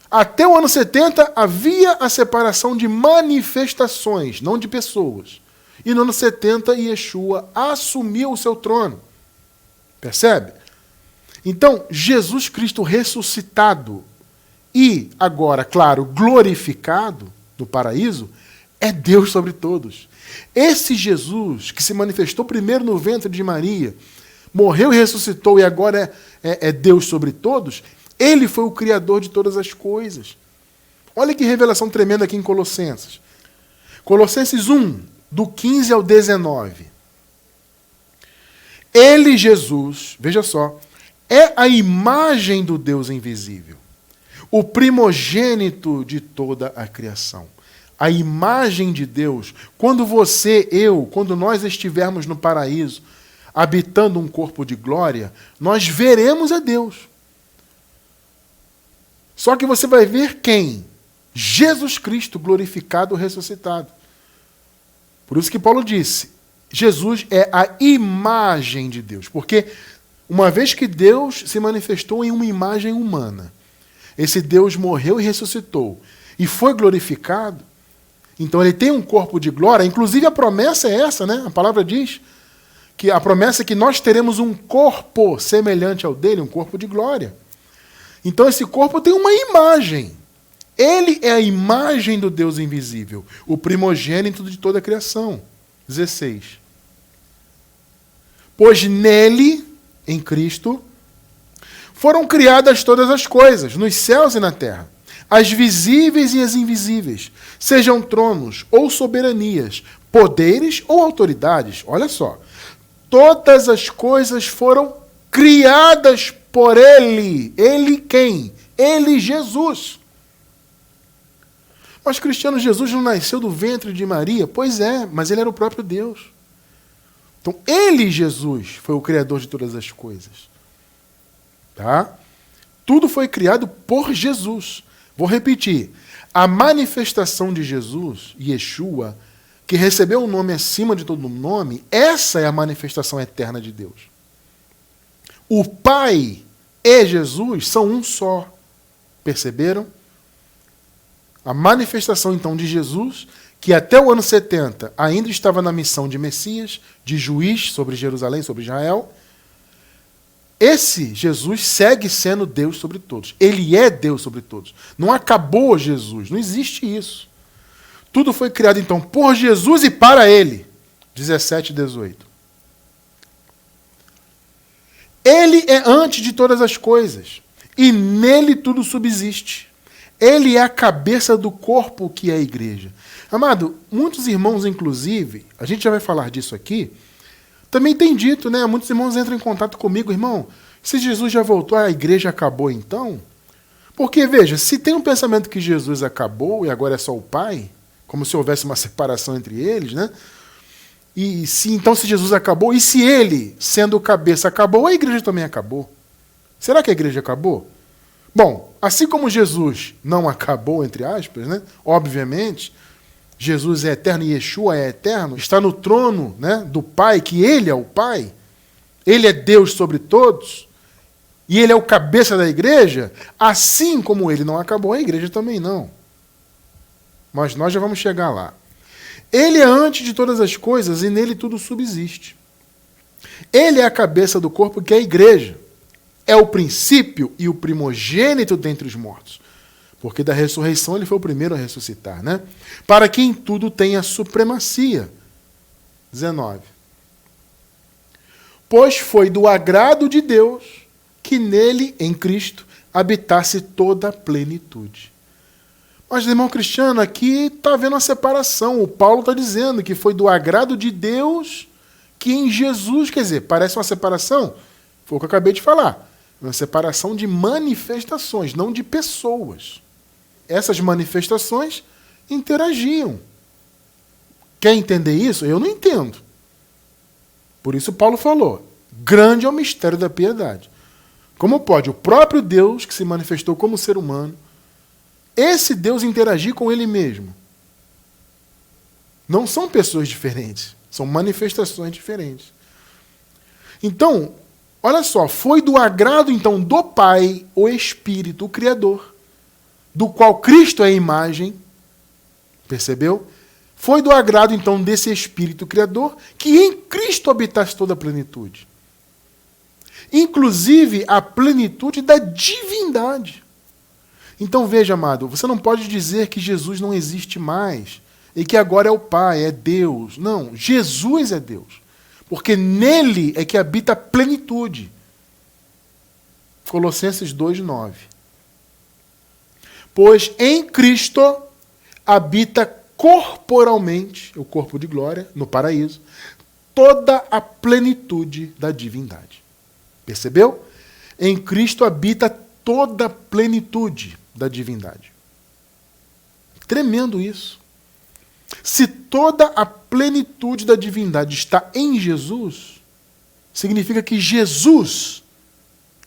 Speaker 1: Até o ano 70, havia a separação de manifestações, não de pessoas. E no ano 70, Yeshua assumiu o seu trono. Percebe? Então, Jesus Cristo ressuscitado e agora, claro, glorificado no paraíso, é Deus sobre todos. Esse Jesus que se manifestou primeiro no ventre de Maria, morreu e ressuscitou e agora é Deus sobre todos, ele foi o Criador de todas as coisas. Olha que revelação tremenda aqui em Colossenses. Colossenses 1, do 15 ao 19. Ele, Jesus, veja só, é a imagem do Deus invisível, o primogênito de toda a criação. A imagem de Deus, quando quando nós estivermos no paraíso, habitando um corpo de glória, nós veremos a Deus. Só que você vai ver quem? Jesus Cristo glorificado, ressuscitado. Por isso que Paulo disse, Jesus é a imagem de Deus, porque uma vez que Deus se manifestou em uma imagem humana, esse Deus morreu e ressuscitou e foi glorificado, então ele tem um corpo de glória, inclusive a promessa é essa, né? A palavra diz que a promessa é que nós teremos um corpo semelhante ao dele, um corpo de glória. Então esse corpo tem uma imagem. Ele é a imagem do Deus invisível, o primogênito de toda a criação. 16. Pois nele, em Cristo, foram criadas todas as coisas, nos céus e na terra, as visíveis e as invisíveis, sejam tronos ou soberanias, poderes ou autoridades. Olha só, todas as coisas foram criadas por ele. Ele quem? Ele, Jesus. Mas Cristiano, Jesus não nasceu do ventre de Maria? Pois é, mas ele era o próprio Deus. Então, ele, Jesus, foi o Criador de todas as coisas. Tá? Tudo foi criado por Jesus. Vou repetir. A manifestação de Jesus, Yeshua, que recebeu um nome acima de todo nome, essa é a manifestação eterna de Deus. O Pai e Jesus são um só. Perceberam? A manifestação, então, de Jesus, que até o ano 70 ainda estava na missão de Messias, de juiz sobre Jerusalém, sobre Israel, esse Jesus segue sendo Deus sobre todos. Ele é Deus sobre todos. Não acabou Jesus, não existe isso. Tudo foi criado, então, por Jesus e para ele. 17 e 18. Ele é antes de todas as coisas, e nele tudo subsiste. Ele é a cabeça do corpo que é a igreja. Amado, muitos irmãos, inclusive, a gente já vai falar disso aqui, também tem dito, né? Muitos irmãos entram em contato comigo, irmão, se Jesus já voltou, a igreja acabou então? Porque, veja, se tem um pensamento que Jesus acabou e agora é só o Pai, como se houvesse uma separação entre eles, né? E se Jesus acabou, e se ele, sendo o cabeça, acabou, a igreja também acabou. Será que a igreja acabou? Bom, assim como Jesus não acabou, entre aspas, né? Obviamente, Jesus é eterno e Yeshua é eterno, está no trono, né, do Pai, que ele é o Pai, ele é Deus sobre todos, e ele é o cabeça da igreja, assim como ele não acabou, a igreja também não. Mas nós já vamos chegar lá. Ele é antes de todas as coisas e nele tudo subsiste. Ele é a cabeça do corpo que é a igreja. É o princípio e o primogênito dentre os mortos. Porque da ressurreição ele foi o primeiro a ressuscitar, né? Para que em tudo tenha supremacia. 19. Pois foi do agrado de Deus que nele, em Cristo, habitasse toda a plenitude. Mas, irmão Cristiano, aqui está havendo uma separação. O Paulo está dizendo que foi do agrado de Deus que em Jesus, quer dizer, parece uma separação? Foi o que eu acabei de falar. Uma separação de manifestações, não de pessoas. Essas manifestações interagiam. Quer entender isso? Eu não entendo. Por isso Paulo falou, grande é o mistério da piedade. Como pode o próprio Deus, que se manifestou como ser humano, esse Deus interagir com ele mesmo. Não são pessoas diferentes, são manifestações diferentes. Então, olha só, foi do agrado então do Pai, o Espírito, o Criador, do qual Cristo é a imagem, percebeu? Foi do agrado então desse Espírito Criador que em Cristo habitasse toda a plenitude. Inclusive a plenitude da divindade. Então veja, amado, você não pode dizer que Jesus não existe mais e que agora é o Pai, é Deus. Não, Jesus é Deus. Porque nele é que habita a plenitude. Colossenses 2:9. Pois em Cristo habita corporalmente, o corpo de glória, no paraíso, toda a plenitude da divindade. Percebeu? Em Cristo habita toda a plenitude da divindade. Tremendo isso. Se toda a plenitude da divindade está em Jesus, significa que Jesus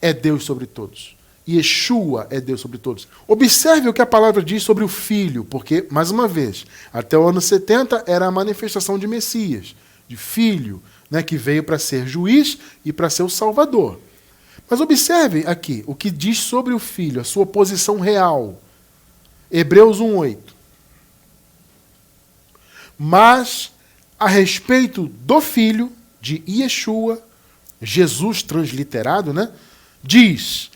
Speaker 1: é Deus sobre todos. Yeshua é Deus sobre todos. Observe o que a palavra diz sobre o Filho, porque, mais uma vez, até o ano 70 era a manifestação de Messias, de Filho, né, que veio para ser juiz e para ser o Salvador. Mas observe aqui o que diz sobre o Filho, a sua posição real. Hebreus 1:8. Mas, a respeito do Filho, de Yeshua, Jesus transliterado, né, diz: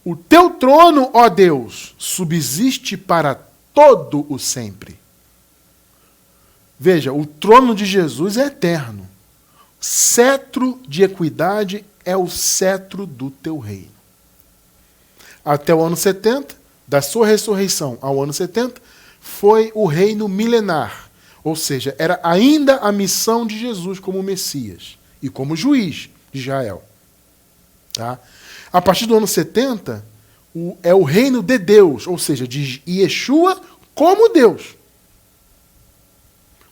Speaker 1: o teu trono, ó Deus, subsiste para todo o sempre. Veja, o trono de Jesus é eterno. Cetro de equidade é o cetro do teu reino. Até o ano 70, da sua ressurreição ao ano 70, foi o reino milenar. Ou seja, era ainda a missão de Jesus como Messias e como juiz de Israel. Tá? A partir do ano 70, é o reino de Deus, ou seja, de Yeshua como Deus.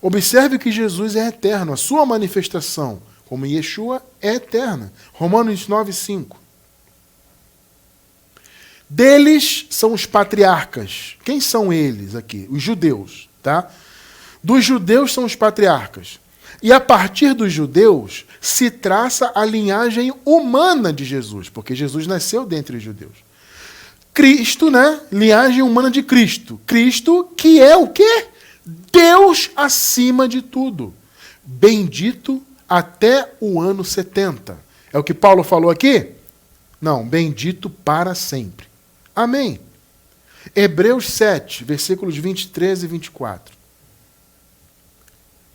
Speaker 1: Observe que Jesus é eterno, a sua manifestação como Yeshua é eterna. Romanos 9:5. Deles são os patriarcas. Quem são eles aqui? Os judeus, tá? Dos judeus são os patriarcas. E a partir dos judeus se traça a linhagem humana de Jesus, porque Jesus nasceu dentre os judeus. Cristo, né? Linhagem humana de Cristo. Cristo que é o quê? Deus acima de tudo. Bendito até o ano 70. É o que Paulo falou aqui? Não, bendito para sempre. Amém. Hebreus 7, versículos 23 e 24.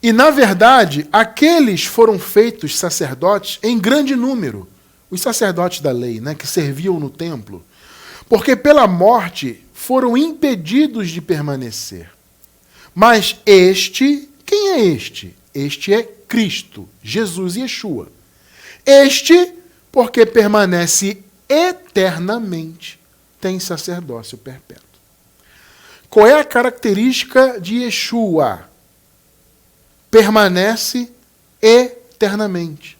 Speaker 1: E, na verdade, aqueles foram feitos sacerdotes em grande número, os sacerdotes da lei, né, que serviam no templo, porque pela morte foram impedidos de permanecer. Mas este, quem é este? Este é Cristo, Jesus Yeshua. Este, porque permanece eternamente, tem sacerdócio perpétuo. Qual é a característica de Yeshua? Permanece eternamente.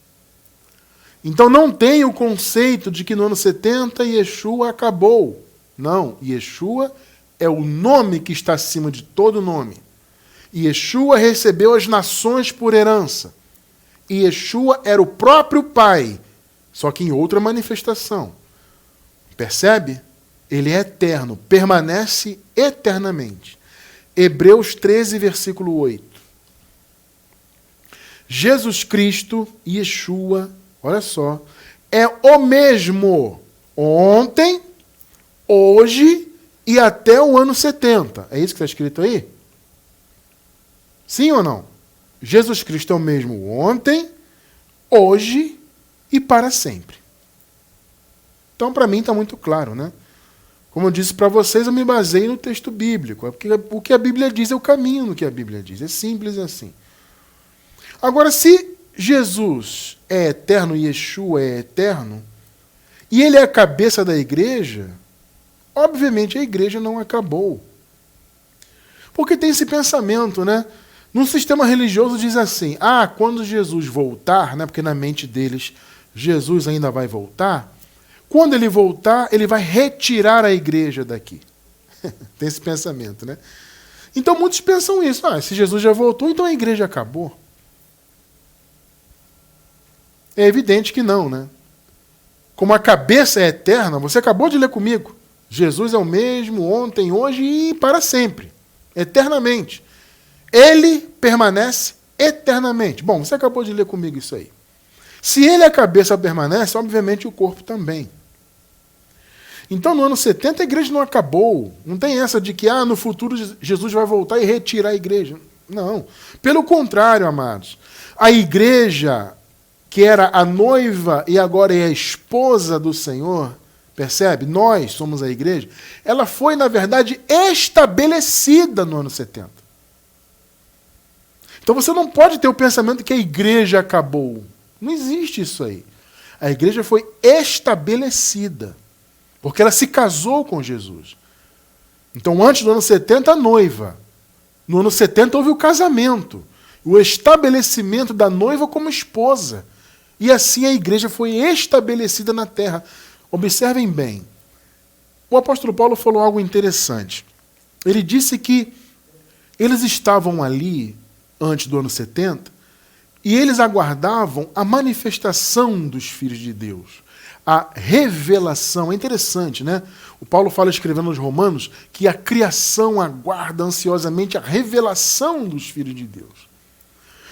Speaker 1: Então não tem o conceito de que no ano 70 Yeshua acabou. Não, Yeshua é o nome que está acima de todo nome. Yeshua recebeu as nações por herança. Yeshua era o próprio Pai, só que em outra manifestação. Percebe? Ele é eterno, permanece eternamente. Hebreus 13, versículo 8. Jesus Cristo, Yeshua, olha só, é o mesmo ontem, hoje e até o ano 70. É isso que está escrito aí? Sim ou não? Jesus Cristo é o mesmo ontem, hoje e para sempre. Então, para mim, está muito claro, né? Como eu disse para vocês, eu me baseio no texto bíblico. Porque o que a Bíblia diz é o caminho no que a Bíblia diz. É simples assim. Agora, se Jesus é eterno e Yeshua é eterno, e ele é a cabeça da igreja, obviamente a igreja não acabou. Porque tem esse pensamento, né? Num sistema religioso diz assim, quando Jesus voltar, né, porque na mente deles Jesus ainda vai voltar, quando ele voltar, ele vai retirar a igreja daqui. Tem esse pensamento, né? Então muitos pensam isso. Se Jesus já voltou, então a igreja acabou. É evidente que não, né? Como a cabeça é eterna, você acabou de ler comigo. Jesus é o mesmo ontem, hoje e para sempre. Eternamente. Ele permanece eternamente. Bom, você acabou de ler comigo isso aí. Se ele a cabeça permanece, obviamente o corpo também. Então, no ano 70, a igreja não acabou. Não tem essa de que no futuro Jesus vai voltar e retirar a igreja. Não. Pelo contrário, amados. A igreja, que era a noiva e agora é a esposa do Senhor, percebe? Nós somos a igreja. Ela foi, na verdade, estabelecida no ano 70. Então você não pode ter o pensamento que a igreja acabou. Não existe isso aí. A igreja foi estabelecida. Porque ela se casou com Jesus. Então, antes do ano 70, a noiva. No ano 70, houve o casamento. O estabelecimento da noiva como esposa. E assim a igreja foi estabelecida na terra. Observem bem. O apóstolo Paulo falou algo interessante. Ele disse que eles estavam ali, antes do ano 70, e eles aguardavam a manifestação dos filhos de Deus. A revelação. É interessante, né? O Paulo fala, escrevendo aos Romanos, que a criação aguarda ansiosamente a revelação dos filhos de Deus.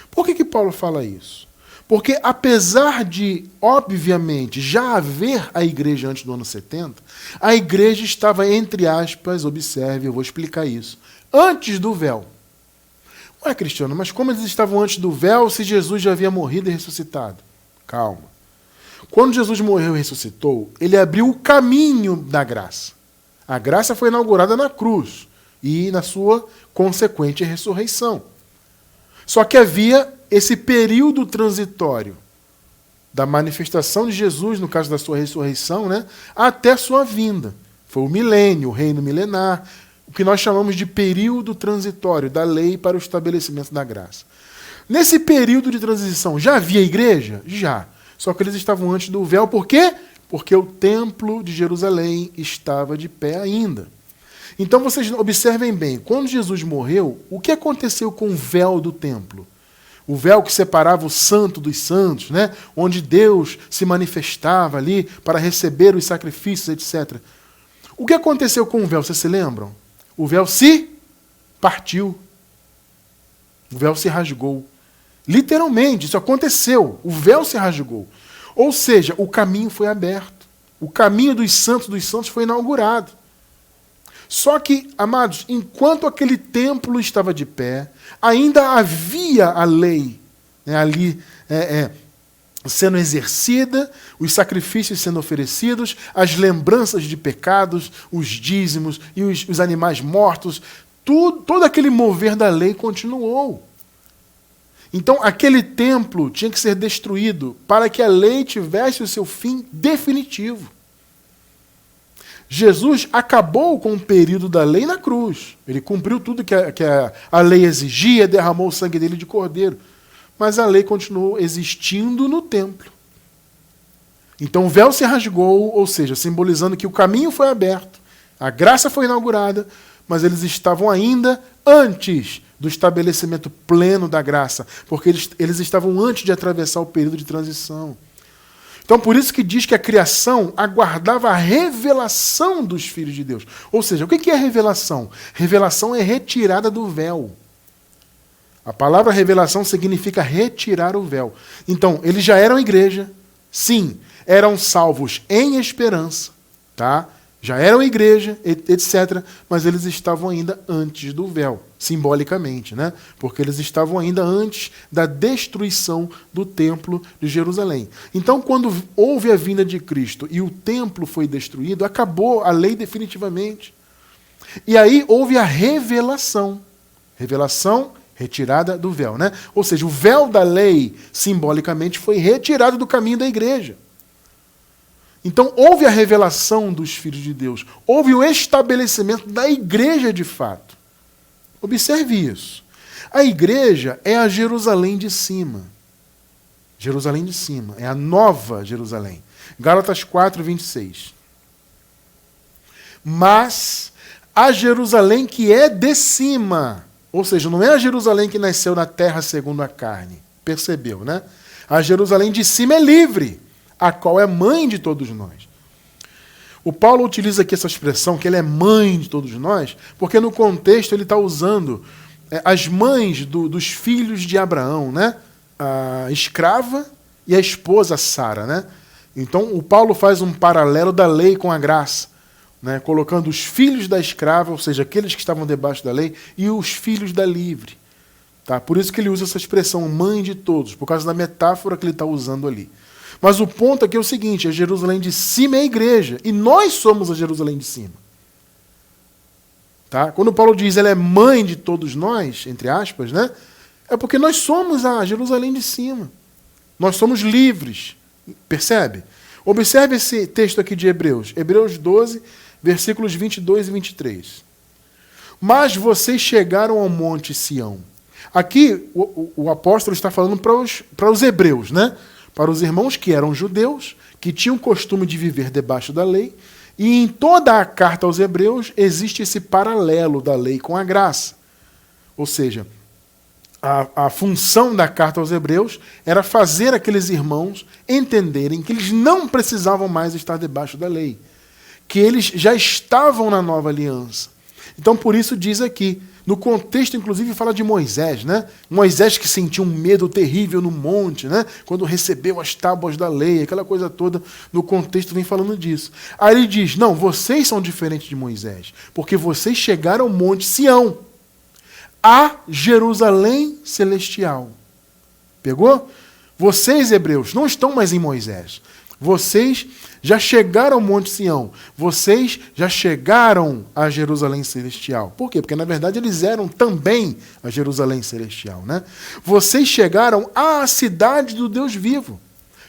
Speaker 1: Por que Paulo fala isso? Porque apesar de, obviamente, já haver a igreja antes do ano 70, a igreja estava, entre aspas, observe, eu vou explicar isso, antes do véu. Ué, Cristiano, mas como eles estavam antes do véu se Jesus já havia morrido e ressuscitado? Calma. Quando Jesus morreu e ressuscitou, ele abriu o caminho da graça. A graça foi inaugurada na cruz e na sua consequente ressurreição. Só que havia esse período transitório da manifestação de Jesus, no caso da sua ressurreição, né, até a sua vinda. Foi o milênio, o reino milenar, o que nós chamamos de período transitório da lei para o estabelecimento da graça. Nesse período de transição, já havia igreja? Já. Só que eles estavam antes do véu, por quê? Porque o templo de Jerusalém estava de pé ainda. Então vocês observem bem, quando Jesus morreu, o que aconteceu com o véu do templo? O véu que separava o santo dos santos, né? Onde Deus se manifestava ali para receber os sacrifícios, etc. O que aconteceu com o véu, vocês se lembram? O véu se partiu. O véu se rasgou. Literalmente, isso aconteceu. O véu se rasgou. Ou seja, o caminho foi aberto. O caminho dos santos foi inaugurado. Só que, amados, enquanto aquele templo estava de pé, ainda havia a lei, né, ali sendo exercida, os sacrifícios sendo oferecidos, as lembranças de pecados, os dízimos e os animais mortos, todo aquele mover da lei continuou. Então, aquele templo tinha que ser destruído para que a lei tivesse o seu fim definitivo. Jesus acabou com o período da lei na cruz. Ele cumpriu tudo que a lei exigia, derramou o sangue dele de cordeiro. Mas a lei continuou existindo no templo. Então o véu se rasgou, ou seja, simbolizando que o caminho foi aberto, a graça foi inaugurada, mas eles estavam ainda antes do estabelecimento pleno da graça, porque eles estavam antes de atravessar o período de transição. Então, por isso que diz que a criação aguardava a revelação dos filhos de Deus. Ou seja, o que é revelação? Revelação é retirada do véu. A palavra revelação significa retirar o véu. Então, eles já eram igreja, sim, eram salvos em esperança, tá? Já eram igreja, etc., mas eles estavam ainda antes do véu, simbolicamente, né? Porque eles estavam ainda antes da destruição do templo de Jerusalém. Então, quando houve a vinda de Cristo e o templo foi destruído, acabou a lei definitivamente. E aí houve a revelação. Revelação retirada do véu, né? Ou seja, o véu da lei, simbolicamente, foi retirado do caminho da igreja. Então, houve a revelação dos filhos de Deus. Houve o estabelecimento da igreja de fato. Observe isso. A igreja é a Jerusalém de cima. Jerusalém de cima. É a nova Jerusalém. Gálatas 4, 26. Mas a Jerusalém que é de cima. Ou seja, não é a Jerusalém que nasceu na terra segundo a carne. Percebeu, né? A Jerusalém de cima é livre, a qual é mãe de todos nós. O Paulo utiliza aqui essa expressão, que ele é mãe de todos nós, porque no contexto ele está usando as mães dos filhos de Abraão, né? A escrava e a esposa Sara, né? Então o Paulo faz um paralelo da lei com a graça, né? Colocando os filhos da escrava, ou seja, aqueles que estavam debaixo da lei, e os filhos da livre. Tá? Por isso que ele usa essa expressão, mãe de todos, por causa da metáfora que ele está usando ali. Mas o ponto aqui é o seguinte, a Jerusalém de cima é a igreja, e nós somos a Jerusalém de cima. Tá? Quando Paulo diz ela é mãe de todos nós, entre aspas, né? É porque nós somos a Jerusalém de cima. Nós somos livres. Percebe? Observe esse texto aqui de Hebreus. Hebreus 12, versículos 22 e 23. Mas vocês chegaram ao monte Sião. Aqui o apóstolo está falando para os hebreus, né? Para os irmãos que eram judeus, que tinham o costume de viver debaixo da lei. E em toda a carta aos hebreus existe esse paralelo da lei com a graça. Ou seja, a função da carta aos hebreus era fazer aqueles irmãos entenderem que eles não precisavam mais estar debaixo da lei, que eles já estavam na nova aliança. Então, por isso diz aqui, no contexto, inclusive, fala de Moisés, né? Moisés que sentiu um medo terrível no monte, né? Quando recebeu as tábuas da lei, aquela coisa toda, no contexto vem falando disso. Aí ele diz, não, vocês são diferentes de Moisés, porque vocês chegaram ao monte Sião, a Jerusalém celestial. Pegou? Vocês, hebreus, não estão mais em Moisés. Vocês já chegaram ao Monte Sião. Vocês já chegaram a Jerusalém celestial. Por quê? Porque, na verdade, eles eram também a Jerusalém celestial, né? Vocês chegaram à cidade do Deus vivo.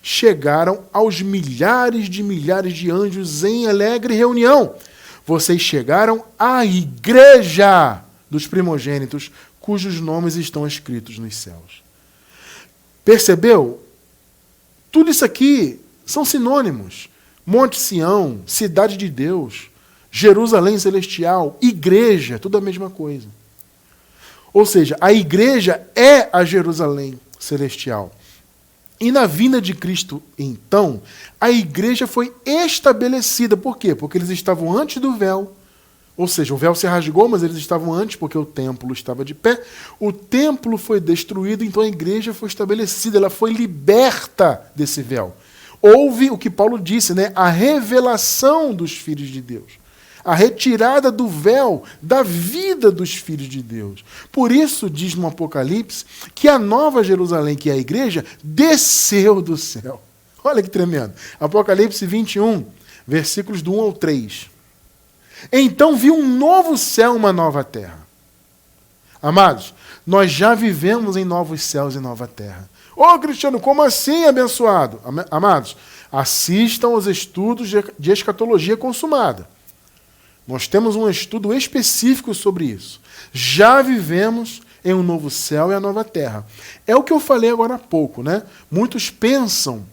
Speaker 1: Chegaram aos milhares de anjos em alegre reunião. Vocês chegaram à igreja dos primogênitos, cujos nomes estão escritos nos céus. Percebeu? Tudo isso aqui são sinônimos. Monte Sião, cidade de Deus, Jerusalém celestial, igreja, tudo a mesma coisa. Ou seja, a igreja é a Jerusalém celestial. E na vinda de Cristo, então, a igreja foi estabelecida. Por quê? Porque eles estavam antes do véu. Ou seja, o véu se rasgou, mas eles estavam antes, porque o templo estava de pé. O templo foi destruído, então a igreja foi estabelecida, ela foi liberta desse véu. Houve o que Paulo disse, né? A revelação dos filhos de Deus. A retirada do véu da vida dos filhos de Deus. Por isso, diz no Apocalipse, que a nova Jerusalém, que é a igreja, desceu do céu. Olha que tremendo. Apocalipse 21, versículos do 1 ao 3. Então vi um novo céu e uma nova terra. Amados, nós já vivemos em novos céus e nova terra. Ô, Cristiano, como assim, abençoado? Amados, assistam aos estudos de escatologia consumada. Nós temos um estudo específico sobre isso. Já vivemos em um novo céu e a nova terra. É o que eu falei agora há pouco, né? Muitos pensam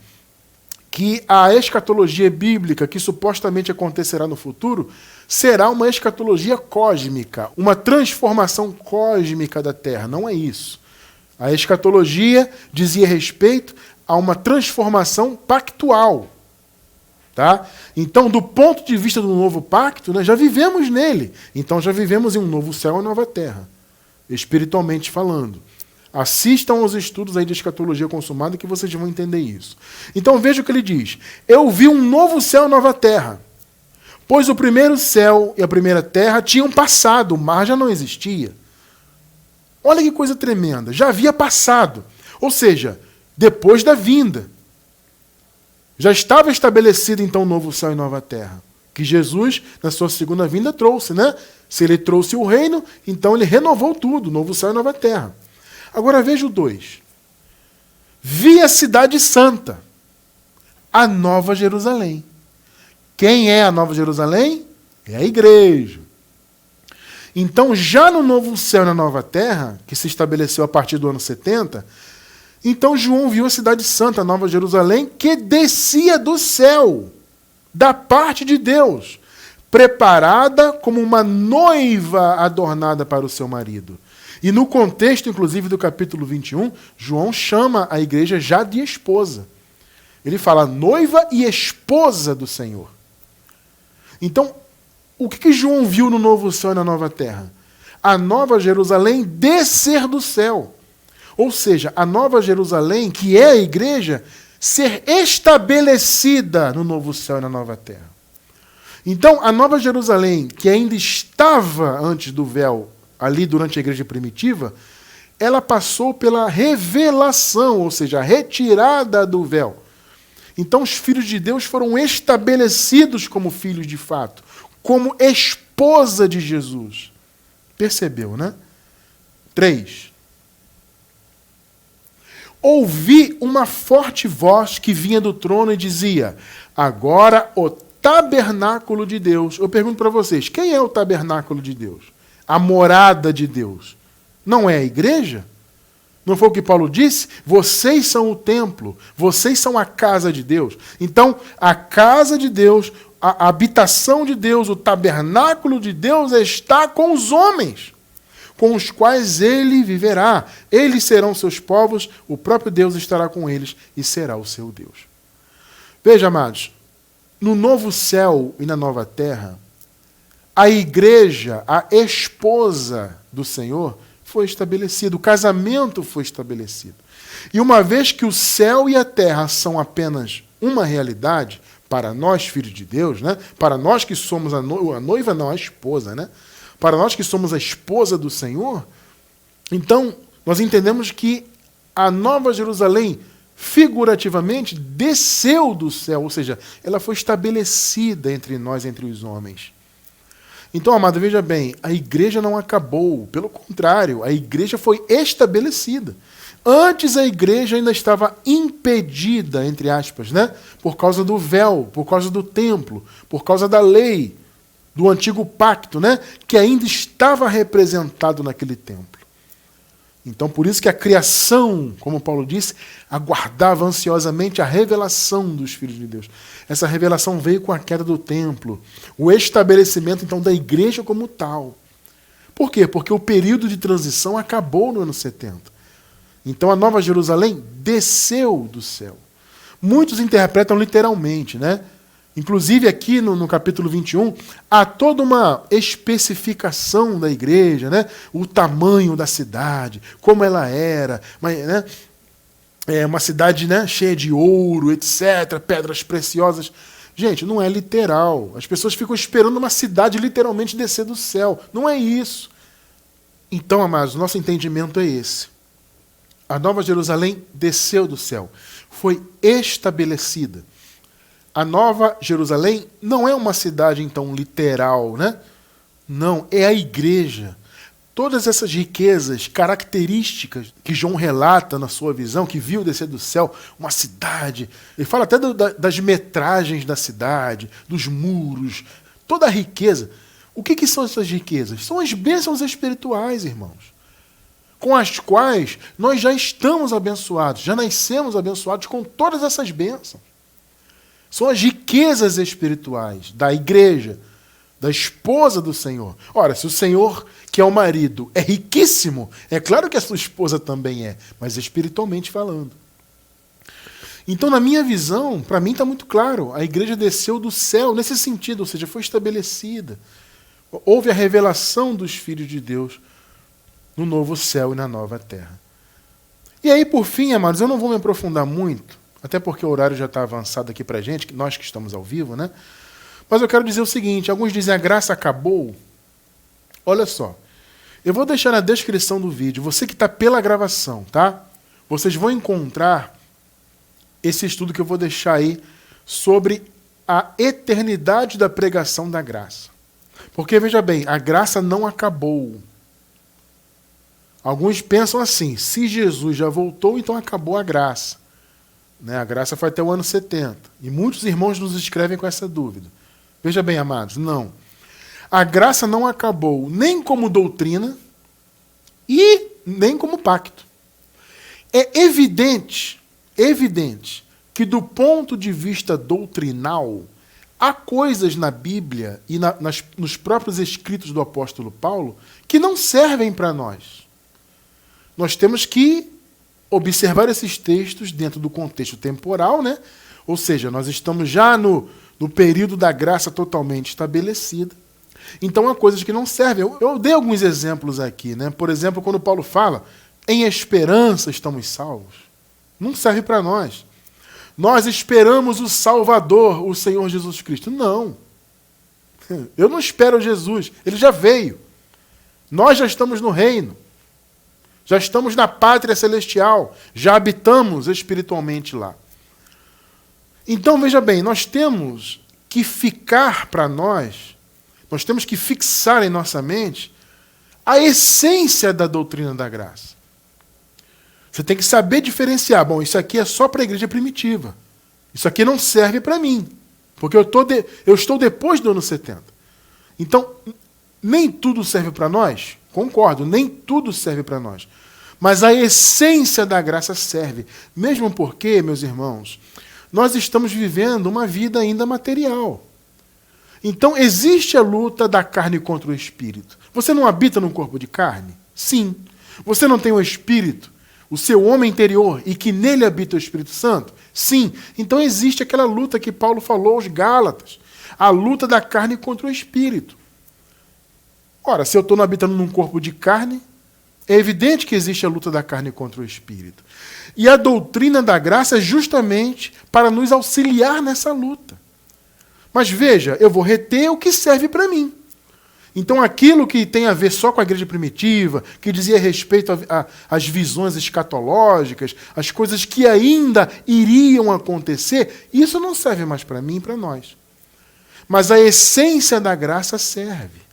Speaker 1: que a escatologia bíblica, que supostamente acontecerá no futuro, será uma escatologia cósmica, uma transformação cósmica da Terra. Não é isso. A escatologia dizia respeito a uma transformação pactual. Tá? Então, do ponto de vista do novo pacto, né, já vivemos nele. Então, já vivemos em um novo céu e uma nova terra, espiritualmente falando. Assistam aos estudos aí de escatologia consumada que vocês vão entender isso. Então, veja o que ele diz. Eu vi um novo céu e nova terra. Pois o primeiro céu e a primeira terra tinham passado, o mar já não existia. Olha que coisa tremenda, já havia passado. Ou seja, depois da vinda. Já estava estabelecido então o novo céu e nova terra. Que Jesus, na sua segunda vinda, trouxe, né? Se ele trouxe o reino, então ele renovou tudo, novo céu e nova terra. Agora veja o 2. Vi a cidade santa, a nova Jerusalém. Quem é a nova Jerusalém? É a igreja. Então, já no novo céu e na nova terra, que se estabeleceu a partir do ano 70, então João viu a cidade santa, a nova Jerusalém, que descia do céu, da parte de Deus, preparada como uma noiva adornada para o seu marido. E no contexto, inclusive, do capítulo 21, João chama a igreja já de esposa. Ele fala noiva e esposa do Senhor. Então, o que João viu no novo céu e na nova terra? A nova Jerusalém descer do céu. Ou seja, a nova Jerusalém, que é a igreja, ser estabelecida no novo céu e na nova terra. Então, a nova Jerusalém, que ainda estava antes do véu, ali durante a igreja primitiva, ela passou pela revelação, ou seja, a retirada do véu. Então, os filhos de Deus foram estabelecidos como filhos de fato, como esposa de Jesus. Percebeu, né? 3. Ouvi uma forte voz que vinha do trono e dizia: agora o tabernáculo de Deus. Eu pergunto para vocês, quem é o tabernáculo de Deus? A morada de Deus. Não é a igreja? Não foi o que Paulo disse? Vocês são o templo, vocês são a casa de Deus. Então, a casa de Deus, a habitação de Deus, o tabernáculo de Deus está com os homens, com os quais ele viverá. Eles serão seus povos, o próprio Deus estará com eles e será o seu Deus. Veja, amados, no novo céu e na nova terra, a igreja, a esposa do Senhor, foi estabelecido, o casamento foi estabelecido. E uma vez que o céu e a terra são apenas uma realidade, para nós, filhos de Deus, né? Para nós que somos a noiva, não, a esposa, né? Para nós que somos a esposa do Senhor, então nós entendemos que a nova Jerusalém, figurativamente, desceu do céu, ou seja, ela foi estabelecida entre nós, entre os homens. Então, amado, veja bem, a igreja não acabou, pelo contrário, a igreja foi estabelecida. Antes a igreja ainda estava impedida, entre aspas, né? Por causa do véu, por causa do templo, por causa da lei, do antigo pacto, né? Que ainda estava representado naquele templo. Então, por isso que a criação, como Paulo disse, aguardava ansiosamente a revelação dos filhos de Deus. Essa revelação veio com a queda do templo, o estabelecimento, então, da igreja como tal. Por quê? Porque o período de transição acabou no ano 70. Então, a Nova Jerusalém desceu do céu. Muitos interpretam literalmente, né? Inclusive aqui no capítulo 21, há toda uma especificação da igreja, né? O tamanho da cidade, como ela era, né? É uma cidade, né, cheia de ouro, etc., pedras preciosas. Gente, não é literal. As pessoas ficam esperando uma cidade literalmente descer do céu. Não é isso. Então, amados, nosso entendimento é esse. A Nova Jerusalém desceu do céu, foi estabelecida. A Nova Jerusalém não é uma cidade, então, literal, né? Não, é a igreja. Todas essas riquezas, características que João relata na sua visão, que viu descer do céu uma cidade. Ele fala até das metragens da cidade, dos muros, toda a riqueza. O que são essas riquezas? São as bênçãos espirituais, irmãos, com as quais nós já estamos abençoados, já nascemos abençoados com todas essas bênçãos. São as riquezas espirituais da igreja, da esposa do Senhor. Ora, se o Senhor, que é o marido, é riquíssimo, é claro que a sua esposa também é, mas espiritualmente falando. Então, na minha visão, para mim está muito claro, a igreja desceu do céu nesse sentido, ou seja, foi estabelecida. Houve a revelação dos filhos de Deus no novo céu e na nova terra. E aí, por fim, amados, eu não vou me aprofundar muito, até porque o horário já está avançado aqui para a gente, nós que estamos ao vivo, né? Mas eu quero dizer o seguinte, alguns dizem a graça acabou. Olha só, eu vou deixar na descrição do vídeo, você que está pela gravação, tá? Vocês vão encontrar esse estudo que eu vou deixar aí sobre a eternidade da pregação da graça. Porque, veja bem, a graça não acabou. Alguns pensam assim, se Jesus já voltou, então acabou a graça. Né? A graça foi até o ano 70. E muitos irmãos nos escrevem com essa dúvida. Veja bem, amados, não. A graça não acabou nem como doutrina e nem como pacto. É evidente que do ponto de vista doutrinal, há coisas na Bíblia e nos próprios escritos do apóstolo Paulo que não servem para nós. Nós temos que observar esses textos dentro do contexto temporal, né? Ou seja, nós estamos já no período da graça totalmente estabelecida. Então há coisas que não servem. Eu dei alguns exemplos aqui, né? Por exemplo, quando Paulo fala, em esperança estamos salvos. Não serve para nós. Nós esperamos o Salvador, o Senhor Jesus Cristo. Não. Eu não espero Jesus. Ele já veio. Nós já estamos no reino. Já estamos na pátria celestial. Já habitamos espiritualmente lá. Então, veja bem, nós temos que ficar para nós temos que fixar em nossa mente a essência da doutrina da graça. Você tem que saber diferenciar. Bom, isso aqui é só para a igreja primitiva. Isso aqui não serve para mim. Porque eu estou depois do ano 70. Então, nem tudo serve para nós. Concordo, nem tudo serve para nós. Mas a essência da graça serve. Mesmo porque, meus irmãos, nós estamos vivendo uma vida ainda material. Então, existe a luta da carne contra o espírito. Você não habita num corpo de carne? Sim. Você não tem o espírito, o seu homem interior, e que nele habita o Espírito Santo? Sim. Então, existe aquela luta que Paulo falou aos Gálatas. A luta da carne contra o espírito. Ora, se eu estou habitando num corpo de carne, é evidente que existe a luta da carne contra o espírito. E a doutrina da graça é justamente para nos auxiliar nessa luta. Mas veja, eu vou reter o que serve para mim. Então aquilo que tem a ver só com a igreja primitiva, que dizia respeito às visões escatológicas, as coisas que ainda iriam acontecer, isso não serve mais para mim e para nós. Mas a essência da graça serve.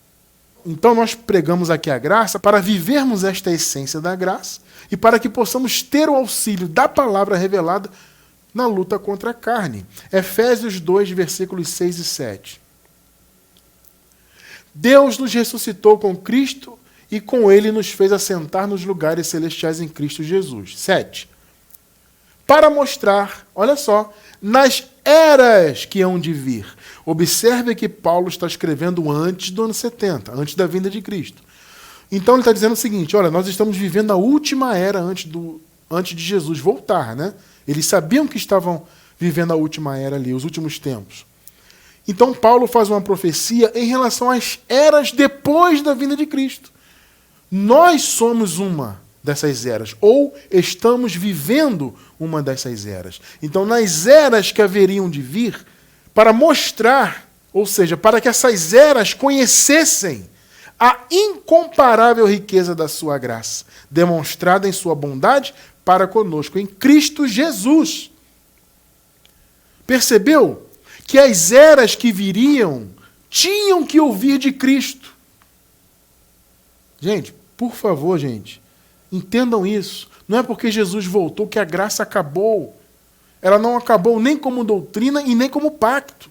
Speaker 1: Então nós pregamos aqui a graça para vivermos esta essência da graça e para que possamos ter o auxílio da palavra revelada na luta contra a carne. Efésios 2, versículos 6 e 7. Deus nos ressuscitou com Cristo e com Ele nos fez assentar nos lugares celestiais em Cristo Jesus. 7. Para mostrar, olha só, nas eras que hão de vir. Observe que Paulo está escrevendo antes do ano 70, antes da vinda de Cristo. Então ele está dizendo o seguinte, olha, nós estamos vivendo a última era antes de Jesus voltar, né? Eles sabiam que estavam vivendo a última era ali, os últimos tempos. Então Paulo faz uma profecia em relação às eras depois da vinda de Cristo. Nós somos uma dessas eras, ou estamos vivendo uma dessas eras. Então, nas eras que haveriam de vir, para mostrar, ou seja, para que essas eras conhecessem a incomparável riqueza da sua graça, demonstrada em sua bondade para conosco, em Cristo Jesus. Percebeu que as eras que viriam tinham que ouvir de Cristo? Gente, por favor, gente, entendam isso. Não é porque Jesus voltou que a graça acabou. Ela não acabou nem como doutrina e nem como pacto.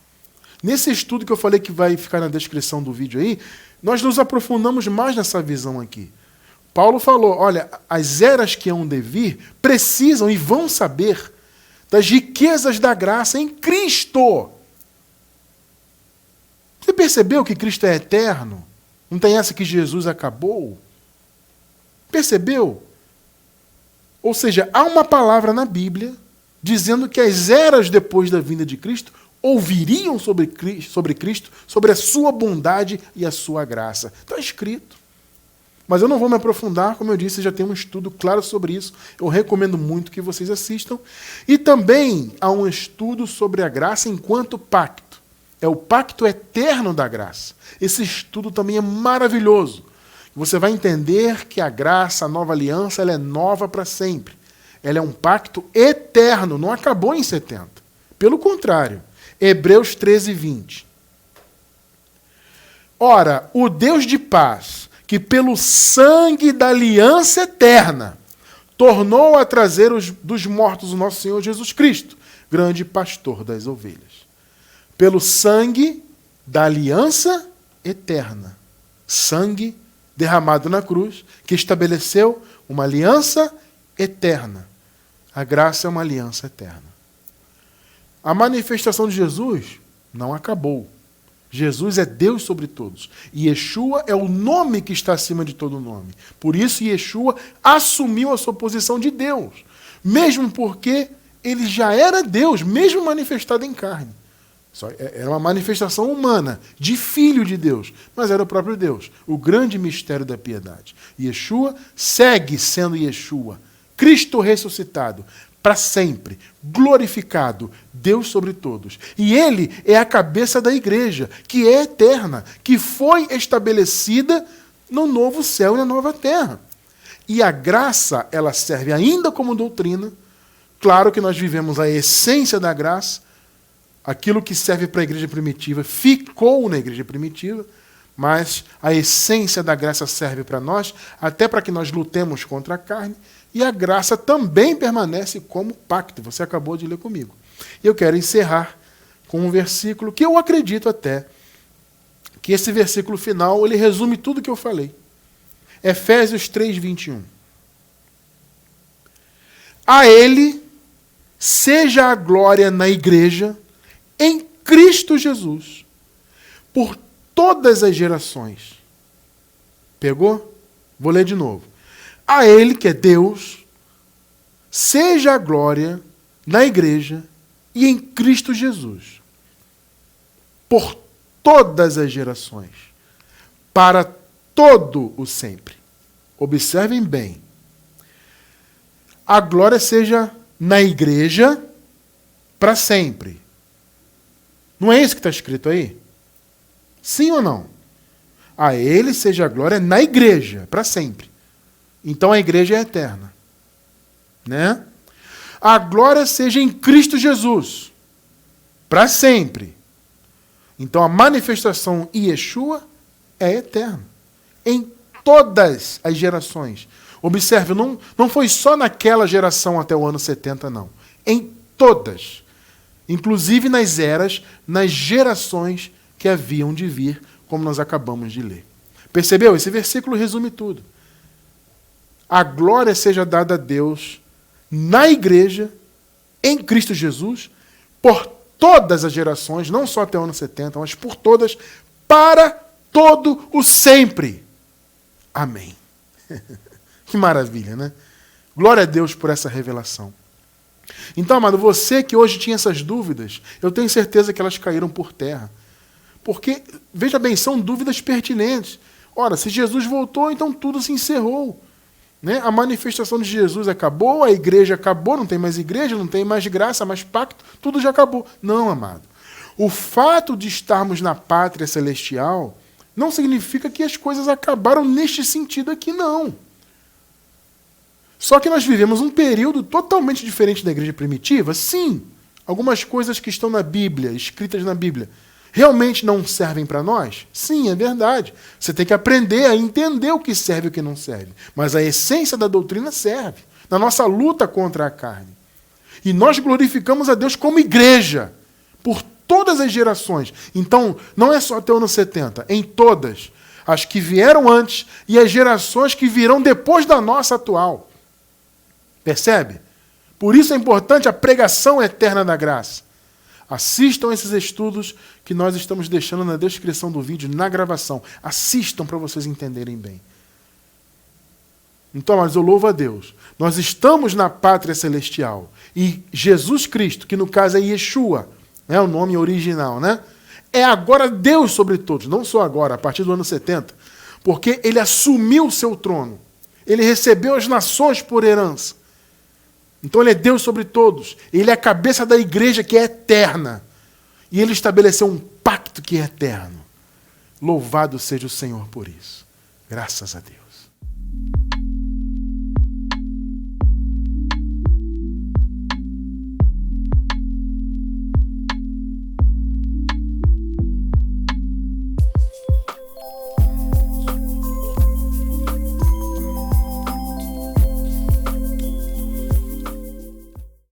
Speaker 1: Nesse estudo que eu falei que vai ficar na descrição do vídeo aí, nós nos aprofundamos mais nessa visão aqui. Paulo falou, olha, as eras que hão de vir precisam e vão saber das riquezas da graça em Cristo. Você percebeu que Cristo é eterno? Não tem essa que Jesus acabou? Percebeu? Ou seja, há uma palavra na Bíblia dizendo que as eras depois da vinda de Cristo ouviriam sobre Cristo, sobre a sua bondade e a sua graça. Está escrito. Mas eu não vou me aprofundar, como eu disse, já tem um estudo claro sobre isso. Eu recomendo muito que vocês assistam. E também há um estudo sobre a graça enquanto pacto. É o pacto eterno da graça. Esse estudo também é maravilhoso. Você vai entender que a graça, a nova aliança, ela é nova para sempre. Ela é um pacto eterno, não acabou em 70. Pelo contrário, Hebreus 13, 20. Ora, o Deus de paz, que pelo sangue da aliança eterna tornou a trazer dos mortos o nosso Senhor Jesus Cristo, grande pastor das ovelhas. Pelo sangue da aliança eterna. Sangue derramado na cruz, que estabeleceu uma aliança eterna. A graça é uma aliança eterna. A manifestação de Jesus Não acabou. Jesus é Deus sobre todos. E Yeshua é o nome que está acima de todo nome. Por isso, Yeshua assumiu a sua posição de Deus. Mesmo porque ele já era Deus, mesmo manifestado em carne. Era uma manifestação humana, de filho de Deus, mas era o próprio Deus, o grande mistério da piedade. Yeshua segue sendo Yeshua, Cristo ressuscitado, para sempre, glorificado, Deus sobre todos. E ele é a cabeça da igreja, que é eterna, que foi estabelecida no novo céu e na nova terra. E a graça, ela serve ainda como doutrina. Claro que nós vivemos a essência da graça. Aquilo que serve para a igreja primitiva ficou na igreja primitiva, mas a essência da graça serve para nós, até para que nós lutemos contra a carne, e a graça também permanece como pacto. Você acabou de ler comigo. E eu quero encerrar com um versículo que eu acredito até que esse versículo final ele resume tudo o que eu falei. Efésios 3:21. A ele seja a glória na igreja, em Cristo Jesus, por todas as gerações. Pegou? Vou ler de novo. A ele, que é Deus, seja a glória na igreja e em Cristo Jesus, por todas as gerações, para todo o sempre. Observem bem. A glória seja na igreja para sempre. Não é isso que está escrito aí? Sim ou não? A ele seja a glória na igreja, para sempre. Então a igreja é eterna. Né? A glória seja em Cristo Jesus, para sempre. Então a manifestação Yeshua é eterna. Em todas as gerações. Observe, não foi só naquela geração até o ano 70, não. Em todas. Inclusive nas eras, nas gerações que haviam de vir, como nós acabamos de ler. Percebeu? Esse versículo resume tudo. A glória seja dada a Deus na igreja, em Cristo Jesus, por todas as gerações, não só até o ano 70, mas por todas, para todo o sempre. Amém. Que maravilha, né? Glória a Deus por essa revelação. Então, amado, você que hoje tinha essas dúvidas, eu tenho certeza que elas caíram por terra. Porque, veja bem, são dúvidas pertinentes. Ora, se Jesus voltou, então tudo se encerrou. Né? A manifestação de Jesus acabou, a igreja acabou, não tem mais igreja, não tem mais graça, mais pacto, tudo já acabou. Não, amado. O fato de estarmos na pátria celestial não significa que as coisas acabaram neste sentido aqui, não. Só que nós vivemos um período totalmente diferente da igreja primitiva. Sim, algumas coisas que estão na Bíblia, escritas na Bíblia, realmente não servem para nós? Sim, é verdade. Você tem que aprender a entender o que serve e o que não serve. Mas a essência da doutrina serve, na nossa luta contra a carne. E nós glorificamos a Deus como igreja, por todas as gerações. Então, não é só até o ano 70, em todas. As que vieram antes e as gerações que virão depois da nossa atual. Percebe? Por isso é importante a pregação eterna da graça. Assistam esses estudos que nós estamos deixando na descrição do vídeo, na gravação. Assistam para vocês entenderem bem. Então, mas eu louvo a Deus. Nós estamos na pátria celestial. E Jesus Cristo, que no caso é Yeshua, é o nome original, né? É agora Deus sobre todos. Não só agora, a partir do ano 70. Porque ele assumiu o seu trono. Ele recebeu as nações por herança. Então ele é Deus sobre todos. Ele é a cabeça da igreja que é eterna. E ele estabeleceu um pacto que é eterno. Louvado seja o Senhor por isso. Graças a Deus.